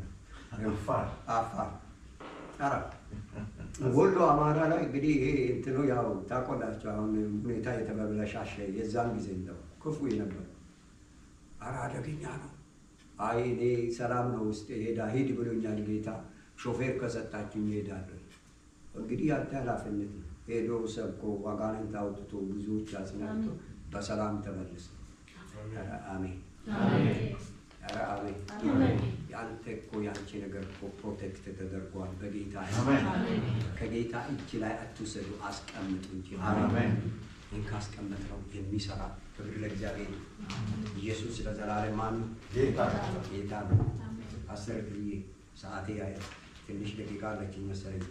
አፋር ጠራፍ ወሎ አማራ ላይ እንግዲህ ይሄ እንትኑ ያው ታቆላቸው። አሁን ሁኔታ የተበላሻሸ የዛን ጊዜ ነው ክፉ የነበረ። ኧረ አደገኛ ነው። አይ እኔ ሰላም ነው ውስጥ ሂድ ብሎኛል ጌታ። ሾፌር ከሰጣችኝ እሄዳለሁ። እንግዲህ ያንተ ኃላፊነት ነው። ሄዶ ሰብኮ አጋንንት አውጥቶ ብዙዎች አጽናንቶ በሰላም ተመልሶ። አሜን አሜን። ያንተ እኮ ያንቺ ነገር እኮ ፕሮቴክት ተደርጓል በጌታ። ከጌታ እጅ ላይ አትውሰዱ፣ አስቀምጡ እንጂ። አሜን። ይህን ካስቀመጥነው የሚሰራ ክብር ለእግዚአብሔር። ኢየሱስ ለዘላለም ማን ጌታ ነው። 10 ጊዜ ሰዓቴ ያየ ትንሽ ደቂቃ አለችኝ መሰለኝ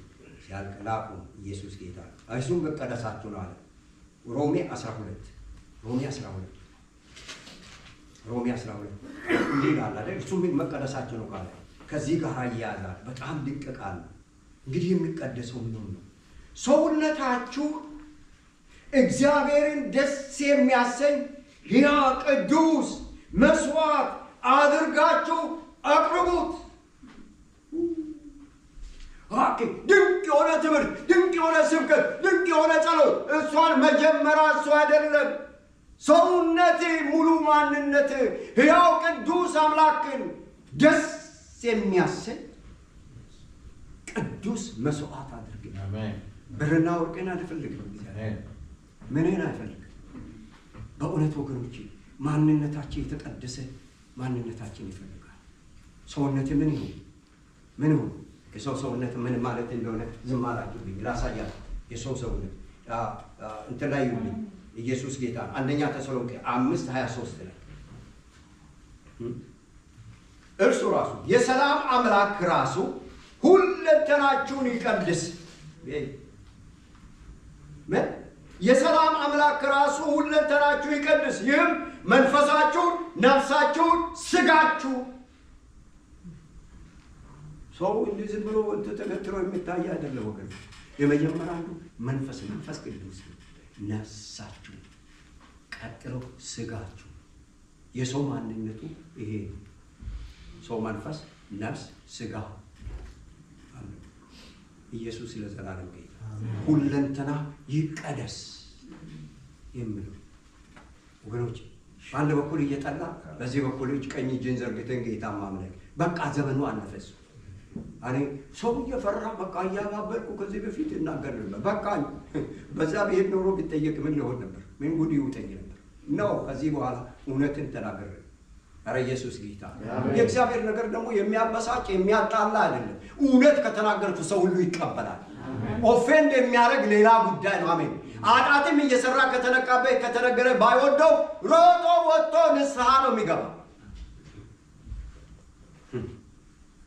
ሲያልቅ ላቁ። ኢየሱስ ጌታ ነው። እሱም መቀደሳችሁ ነው አለ። ሮሜ 12 እንዲህ ይላል አይደል? እሱም መቀደሳችሁ ነው ካለ ከዚህ ጋር ይያዛል። በጣም ድንቅ ቃል ነው። እንግዲህ የሚቀደሰው ምን ነው? ሰውነታችሁ እግዚአብሔርን ደስ የሚያሰኝ ሕያው ቅዱስ መስዋዕት አድርጋችሁ አቅርቡት። ድንቅ የሆነ ትምህርት፣ ድንቅ የሆነ ስብከት፣ ድንቅ የሆነ ጸሎት። እሷን መጀመሪያ እሱ አይደለም። ሰውነት ሙሉ ማንነት ሕያው ቅዱስ አምላክን ደስ የሚያሰኝ ቅዱስ መስዋዕት አድርግ። ብርና ወርቅን አልፈልግም። ምንን አይፈልግም። በእውነት ወገኖቼ ማንነታችን የተቀደሰ ማንነታችን ይፈልጋል። ሰውነት ምን ይሁን? የሰው ሰውነት ምን ማለት እንደሆነ ዝም አላችሁብኝ። ላሳያችሁ። የሰው ሰውነት እንትን ላይ ይሁን። ኢየሱስ ጌታ ነው። አንደኛ ተሰሎንቄ 5:23 ላይ እርሱ ራሱ የሰላም አምላክ ራሱ ሁለንተናችሁን ይቀድስ። የሰላም አምላክ ራሱ ሁለንተናችሁ ይቀድስ። ይህም መንፈሳችሁን፣ ነፍሳችሁን፣ ስጋችሁ። ሰው እንዲህ ዝም ብሎ ተገትሮ የሚታይ አይደለም ወገን። የመጀመሪያ መንፈስ ቅዱስ፣ ነፍሳችሁ፣ ቀጥሎ ስጋችሁ። የሰው ማንነቱ ይሄ ሰው መንፈስ፣ ነፍስ፣ ስጋ አለ። ኢየሱስ ለዘላለም ጌታ ሁለንተና ይቀደስ የሚለው ወገኖች በአንድ በኩል እየጠላ በዚህ በኩል ቀኝ እጅን ዘርግተን ጌታ ማምለክ። በቃ ዘመኑ አለፈስ። እኔ ሰው እየፈራ በቃ እያባበልኩ ከዚህ በፊት እናገር ነበር። በቃ በዛ ብሄድ ኖሮ ቢጠየቅ ምን ሊሆን ነበር? ምን ጉድ ይውጠኝ ነበር? ነው ከዚህ በኋላ እውነትን ተናገር። ኧረ ኢየሱስ ጌታ። የእግዚአብሔር ነገር ደግሞ የሚያበሳጭ የሚያጣላ አይደለም። እውነት ከተናገርኩ ሰው ሁሉ ይቀበላል። ኦፌንድ የሚያደርግ ሌላ ጉዳይ ነው። አሜን። ኃጢአትም እየሰራ ከተነቃበት ከተነገረ ባይወደው ሮጦ ወጥቶ ንስሐ ነው የሚገባ።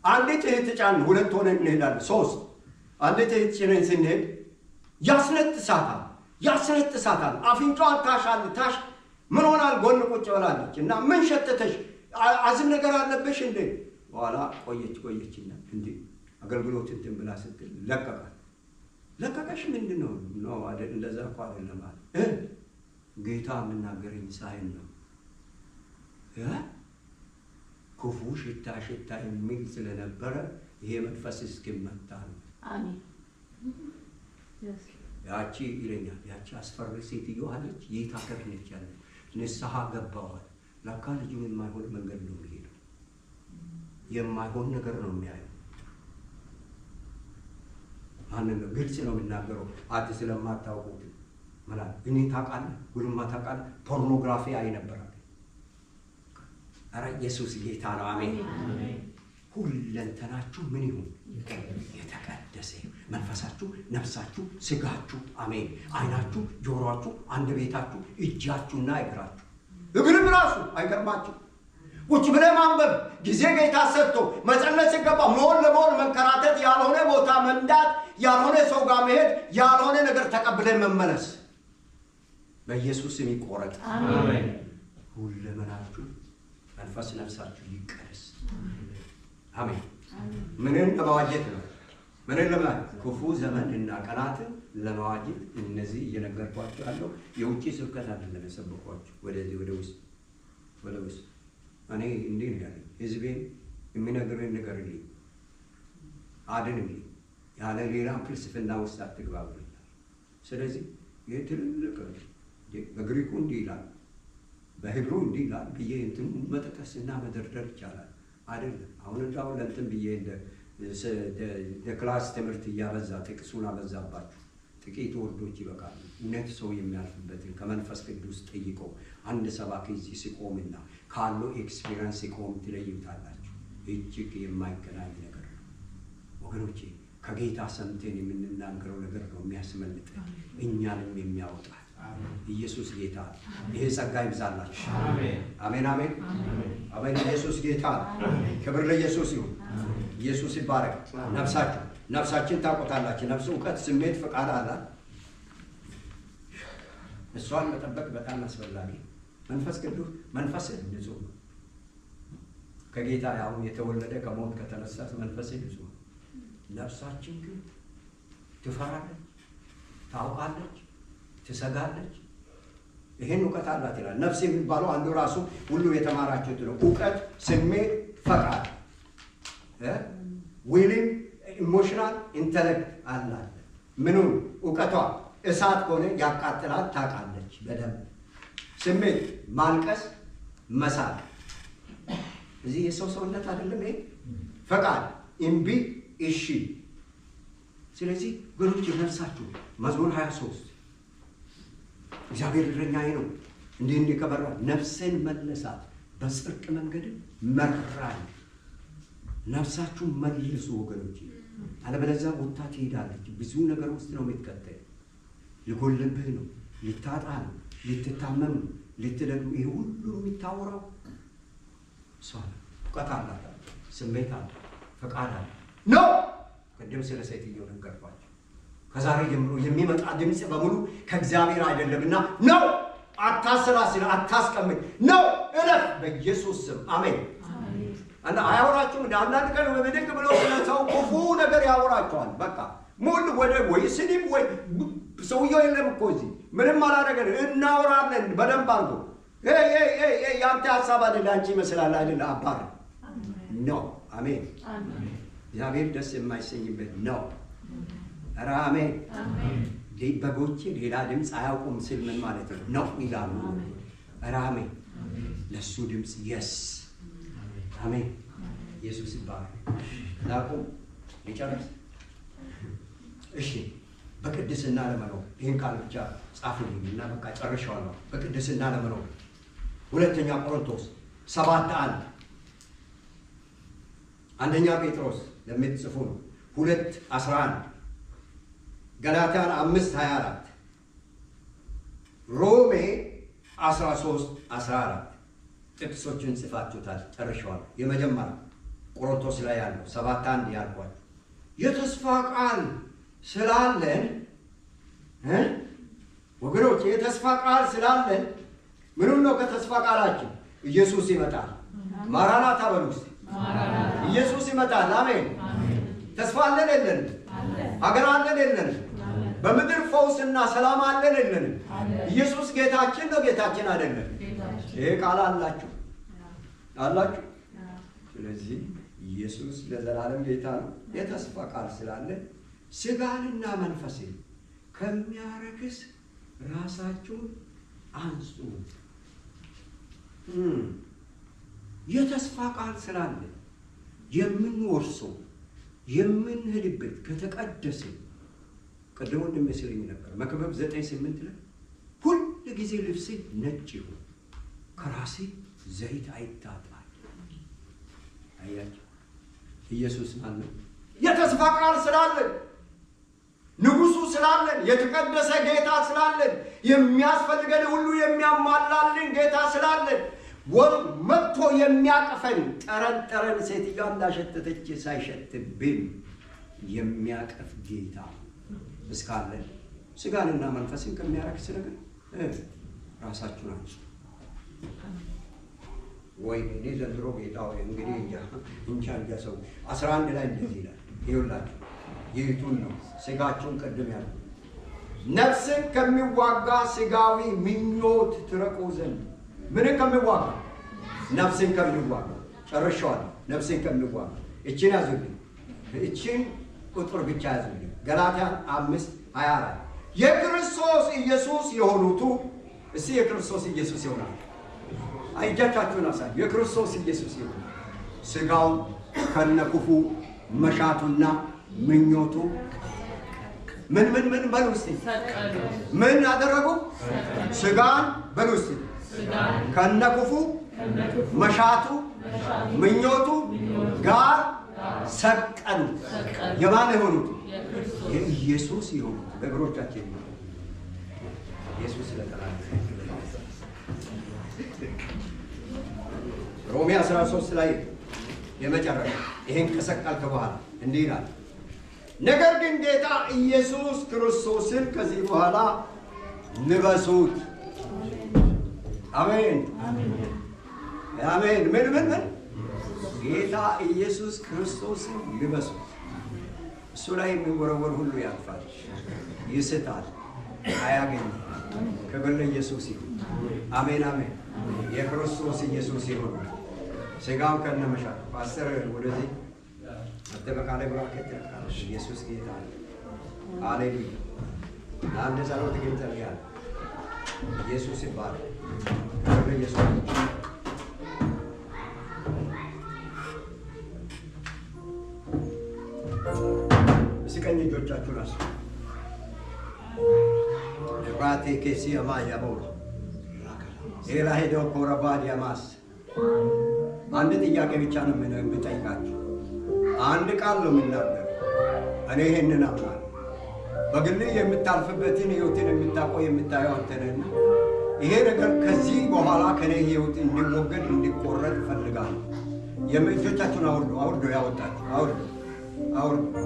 አንዲት እህት ጫን ሁለት ሆነን እንሄዳለን። ሶስት አንዲት እህት ጭነን ስንሄድ ያስነጥሳታል። አፍንጫዋን ታሽ ምን ሆናል? ጎን ቁጭ ብላለች እና ምን ሸተተሽ? አዝም ነገር አለብሽ እንዴ? በኋላ ቆየችና እንዴ አገልግሎት እንትን ብላ ስትል ለቀቀሽ ምንድን ነው? ነው አይደል? እንደዛ እኮ አይደለም አለ። ጌታ የምናገረኝ ሳይን ነው ክፉ ሽታ የሚል ስለነበረ ይሄ መንፈስ እስኪመታ ነው። አሜን። ያቺ ይለኛል ያቺ አስፈሪ ሴትዮ አለች። የት አገር ነች ያለ ንስሐ ገባዋል። ለካ ልጁ የማይሆን መንገድ ነው የሚሄደው። የማይሆን ነገር ነው የሚያየው። ማንን ነው ግልጽ ነው የሚናገረው። አት ስለማታውቁት ማለት እኔ ታውቃለህ ጉልማ ታውቃለህ ፖርኖግራፊ አይ ነበራል። ኧረ ኢየሱስ ጌታ ነው። አሜን። ሁለንተናችሁ ምን ይሁን? የተቀደሰ መንፈሳችሁ፣ ነፍሳችሁ፣ ስጋችሁ። አሜን። አይናችሁ፣ ጆሮአችሁ፣ አንደበታችሁ፣ እጃችሁና እግራችሁ። እግርም ራሱ አይገርማችሁ? ቁጭ ብለህ ማንበብ ጊዜ ጌታ ሰጥቶ መጸለይ ሲገባ መሆን ለመሆን መንከራተት፣ ያልሆነ ቦታ መንዳት፣ ያልሆነ ሰው ጋር መሄድ፣ ያልሆነ ነገር ተቀብለን መመለስ በኢየሱስ ስም ይቆረጥ። አሜን። ሁለመናችሁ መንፈስ ነፍሳችሁ ይቀደስ። አሜን። ምንን ለማዋጀት ነው? ምንን ለማዋጀት? ክፉ ዘመን እና ቀናትን ለማዋጀት። እነዚህ እየነገርኳችሁ ያለው የውጪ ስብከት አይደለም የሰበኳችሁ። ወደዚህ ወደ ውስጥ እኔ እንዲህ ነው ያለኝ። ህዝቤን የሚነግረኝ ነገር እንዲህ አድንልኝ፣ ያለ ሌላ ፍልስፍና ውስጥ አትግባ ብሎኛል። ስለዚህ ይህ ትልልቅ በግሪኩ እንዲህ ይላል በሂብሩ እንዲህ ይላል ብዬ እንትን መጥቀስና መደርደር ይቻላል አይደለም። አሁን እንዳው ለእንትን ብዬ እንደ ክላስ ትምህርት እያበዛ ጥቅሱን አበዛባችሁ። ጥቂት ወርዶች ይበቃሉ። እውነት ሰው የሚያልፍበትን ከመንፈስ ቅዱስ ጠይቆ አንድ ሰባኪ እዚህ ሲቆምና ካለው ኤክስፒሪየንስ ሲቆም ትለዩታላችሁ። እጅግ የማይገናኝ ነገር ነው ወገኖቼ። ከጌታ ሰምተን የምንናገረው ነገር ነው የሚያስመልጥ እኛንም የሚያወጣ። ኢየሱስ ጌታ። ይሄ ጸጋ ይብዛላችሁ። አሜን አሜን አሜን። ኢየሱስ ጌታ። ክብር ለኢየሱስ ይሁን። ኢየሱስ ይባረክ። ነፍሳችን ታውቁታላችሁ። ነፍስ እውቀት፣ ስሜት፣ ፈቃድ አላት። እሷን መጠበቅ በጣም አስፈላጊ። መንፈስ ቅዱስ መንፈስ ንጹህ ነው። ከጌታ ያው የተወለደ ከሞት ከተነሳ መንፈስ ንጹህ ነው። ነፍሳችን ግን ትፈራለች፣ ታውቃለች፣ ትሰጋለች። ይሄን እውቀት አላት ይላል። ነፍስ የሚባለው አንዱ ራሱ ሁሉ የተማራችሁት ነው። እውቀት፣ ስሜት፣ ፈቃድ፣ ዊሊንግ፣ ኢሞሽናል፣ ኢንተሌክት አላት። ምኑን? እውቀቷ እሳት ከሆነ ያቃጥላል፣ ታውቃለች በደንብ። ስሜት ማልቀስ፣ መሳቅ፣ እዚህ የሰው ሰውነት አይደለም ይሄ። ፈቃድ እምቢ፣ እሺ። ስለዚህ ግሩች ነፍሳችሁ መዝሙር 23 እግዚአብሔር እረኛዬ ነው እንዲህ ከበራ ነፍሴን መለሳት፣ በጽድቅ መንገድ መራኝ። ነፍሳችሁ መልሱ ወገኖች፣ አለበለዚያ ወጥታ ትሄዳለች። ብዙ ነገር ውስጥ ነው የምትከተል። ሊጎልብህ ነው፣ ልታጣ ነው፣ ልትታመም ነው፣ ልትደግም። ይሄ ሁሉ የሚታወራው እሷ እውቀት አላት፣ ስሜት አላት፣ ፈቃድ አላት ነው። ቅድም ስለ ሴትየው ነገርኳቸው። ከዛሬ ጀምሮ የሚመጣ ድምፅ በሙሉ ከእግዚአብሔር አይደለምና ነው። አታሰላስል፣ አታስቀምጥ ነው። እለፍ በኢየሱስ ስም አሜን። እና አያወራችሁም። አንዳንድ ቀን በድግ ብሎ ሰው ክፉ ነገር ያወራቸዋል። በቃ ሙሉ ወይ ስድብ ወይ ሰውየው የለም እኮ እዚህ ምንም አላደረገን። እናወራለን በደንብ አድርጎ ያንተ ሀሳብ አይደለ አንቺ ይመስላል አይደለ አባር ነው። አሜን። እግዚአብሔር ደስ የማይሰኝበት ነው። ኧረ አሜን። በጎቼ ሌላ ድምፅ አያውቁም ስል ምን ማለት ነው ይላሉ። ኧረ አሜን። ለሱ ድምፅ የስ አሜን። ኢየሱስ ይባላል። ላቁም ሊጨርስ እሺ። በቅድስና ለመኖር ይህን ቃል ብቻ ጻፉልኝ እና በቃ ጨርሻለሁ። በቅድስና ለመኖር ሁለተኛ ቆሮንቶስ 7:1 አንደኛ ጴጥሮስ ለምትጽፉ ነው 2:11 ገላትያን 5:24 ሮሜ 13:14 ጥቅሶችን ጽፋችሁታል። ጨርሻለሁ። የመጀመሪያ ቆሮንቶስ ላይ ያለው 7:1 ያልኳችሁ የተስፋ ቃል ስላለን ወገኖች፣ የተስፋ ቃል ስላለን ምንም ነው። ከተስፋ ቃላችን ኢየሱስ ይመጣል። ማራናታ በሉ እስቲ። ኢየሱስ ይመጣል። አሜን። ተስፋ አለን የለንም? ሀገር አለን የለንም? በምድር ፈውስና ሰላም አለን የለንም? ኢየሱስ ጌታችን ነው ጌታችን አይደለም? ይሄ ቃል አላችሁ አላችሁ። ስለዚህ ኢየሱስ ለዘላለም ጌታ ነው። የተስፋ ቃል ስላለን ስጋንና መንፈስን ከሚያረክስ ራሳችሁን አንጹ። የተስፋ ቃል ስላለ የምንወርሰው የምንሄድበት ከተቀደሰ ቅድም እንደሚመስለኝ ነበር መክብብ 9:8 ላይ ሁል ጊዜ ልብሴ ነጭ ይሁን ከራሴ ዘይት አይታጣል። አያችሁ ኢየሱስ ማን ነው? የተስፋ ቃል ስላለን ንጉሱ ስላለን የተቀደሰ ጌታ ስላለን የሚያስፈልገን ሁሉ የሚያሟላልን ጌታ ስላለን መጥቶ የሚያቅፈን ጠረን ሴትዮዋ እንዳሸተተች ሳይሸትብን የሚያቅፍ ጌታ እስካለን ስጋንና መንፈስን ከሚያረክስ ነገር ራሳችሁን አንጹ። ወይ እኔ ዘንድሮ ጌታ ወይ እንግዲህ እንጃ ሰው 11 ላይ እንደዚህ ይላል። ይኸውላችሁ ይህቱን ነው ስጋችሁን ቅድም ያሉ ነፍስን ከሚዋጋ ስጋዊ ምኞት ትረቁ ዘንድ ምን ከሚዋጋ? ነፍስን ከሚዋጋ። ጨርሻለሁ። ነፍስን ከሚዋጋ እቺን ያዙልኝ። እቺን ቁጥር ብቻ ያዙልኝ። ገላትያን 5:24 የክርስቶስ ኢየሱስ የሆኑቱ እስቲ የክርስቶስ ኢየሱስ ይሆናል። አይጃቻችሁን አሳዩ። የክርስቶስ ኢየሱስ ይሆኑ ስጋው ከነክፉ መሻቱና ምኞቱ ምን በሉ እስቲ ምን አደረጉ? ስጋን በሉ እስቲ ከነክፉ መሻቱ ምኞቱ ጋር ሰቀሉ። የማን የሆኑት? የኢየሱስ የሆኑት በእግሮቻችን ኢየሱስ ስለተናገረ ሮሜ 13 ላይ የመጨረሻ ይሄን ከሰቀልክ በኋላ እንዲህ ይላል፣ ነገር ግን ጌታ ኢየሱስ ክርስቶስን ከዚህ በኋላ ልበሱት። አሜን አሜን። ምን ጌታ ኢየሱስ ክርስቶስን ልበሱት። እሱ ላይ የሚወረወር ሁሉ ያልፋል፣ ይስታል፣ አያገኝም። ክብር ለኢየሱስ ይሁን። አሜን አሜን። የክርስቶስ ኢየሱስ ይሁን። ስጋውን ከነመሻት ፓስተር ወደዚህ አጠበቃላይ ብራኬት ያካል ኢየሱስ ጌታ ሃሌሉያ። አንድ ጸሎት ግን ጸልያለሁ። ኢየሱስ ይባረክ። ክብር ለኢየሱስ። እስቀኝ እጆቻችሁን አስ ባቴ ከሲ አማያቦ ኤላ ሄዶ ኮረባድ ያማስ አንድ ጥያቄ ብቻ ነው የምጠይቃችሁ። አንድ ቃል ነው የምናገር። እኔ ይሄንን አምናለሁ። በግል የምታልፍበትን ህይወትን የምታውቀው የምታየው አንተ ነህና ይሄ ነገር ከዚህ በኋላ ከኔ ህይወት እንዲወገድ እንዲቆረጥ እፈልጋለሁ። የእጆቻችሁን አውርዶ ያወጣችሁ አውርዶ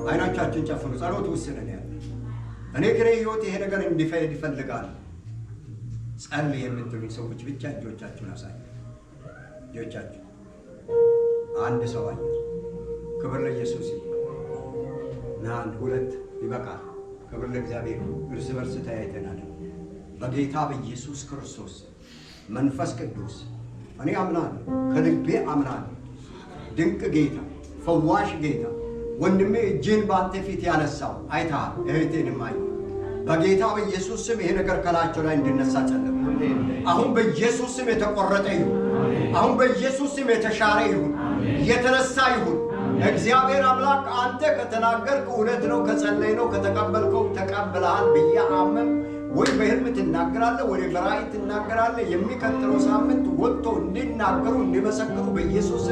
አይናቻችሁን ጨፍኑ። ጸሎት ውስጥ ነን ያለ እኔ ከኔ ህይወት ይሄ ነገር እንዲፈይድ ይፈልጋለሁ። ጸልይ የምትሉኝ ሰዎች ብቻ እጆቻችሁን አሳዩ። እጆቻችሁ አንድ ሰው አየ። ክብር ለኢየሱስ ይሁን። አንድ ሁለት ይበቃል። ክብር ለእግዚአብሔር። እርስ በርስ ተያይተናል። በጌታ በኢየሱስ ክርስቶስ መንፈስ ቅዱስ እኔ አምናለሁ፣ ከልቤ አምናለሁ። ድንቅ ጌታ፣ ፈዋሽ ጌታ፣ ወንድሜ እጅን በአንተ ፊት ያነሳው አይተሃል። እህቴንም አየሁ። በጌታ በኢየሱስ ስም ይሄ ነገር ከላቸው ላይ እንዲነሳ ጸልም። አሁን በኢየሱስ ስም የተቆረጠ ይሁን። አሁን በኢየሱስ ስም የተሻረ ይሁን፣ የተነሳ ይሁን። እግዚአብሔር አምላክ አንተ ከተናገርክ እውነት ነው፣ ከጸለይ ነው፣ ከተቀበልከው ተቀብለሃል ብዬ አመን። ወይ በህልም ትናገራለህ፣ ወይ በራእይ ትናገራለህ። የሚቀጥለው ሳምንት ወጥቶ እንዲናገሩ እንዲመሰክሩ በኢየሱስ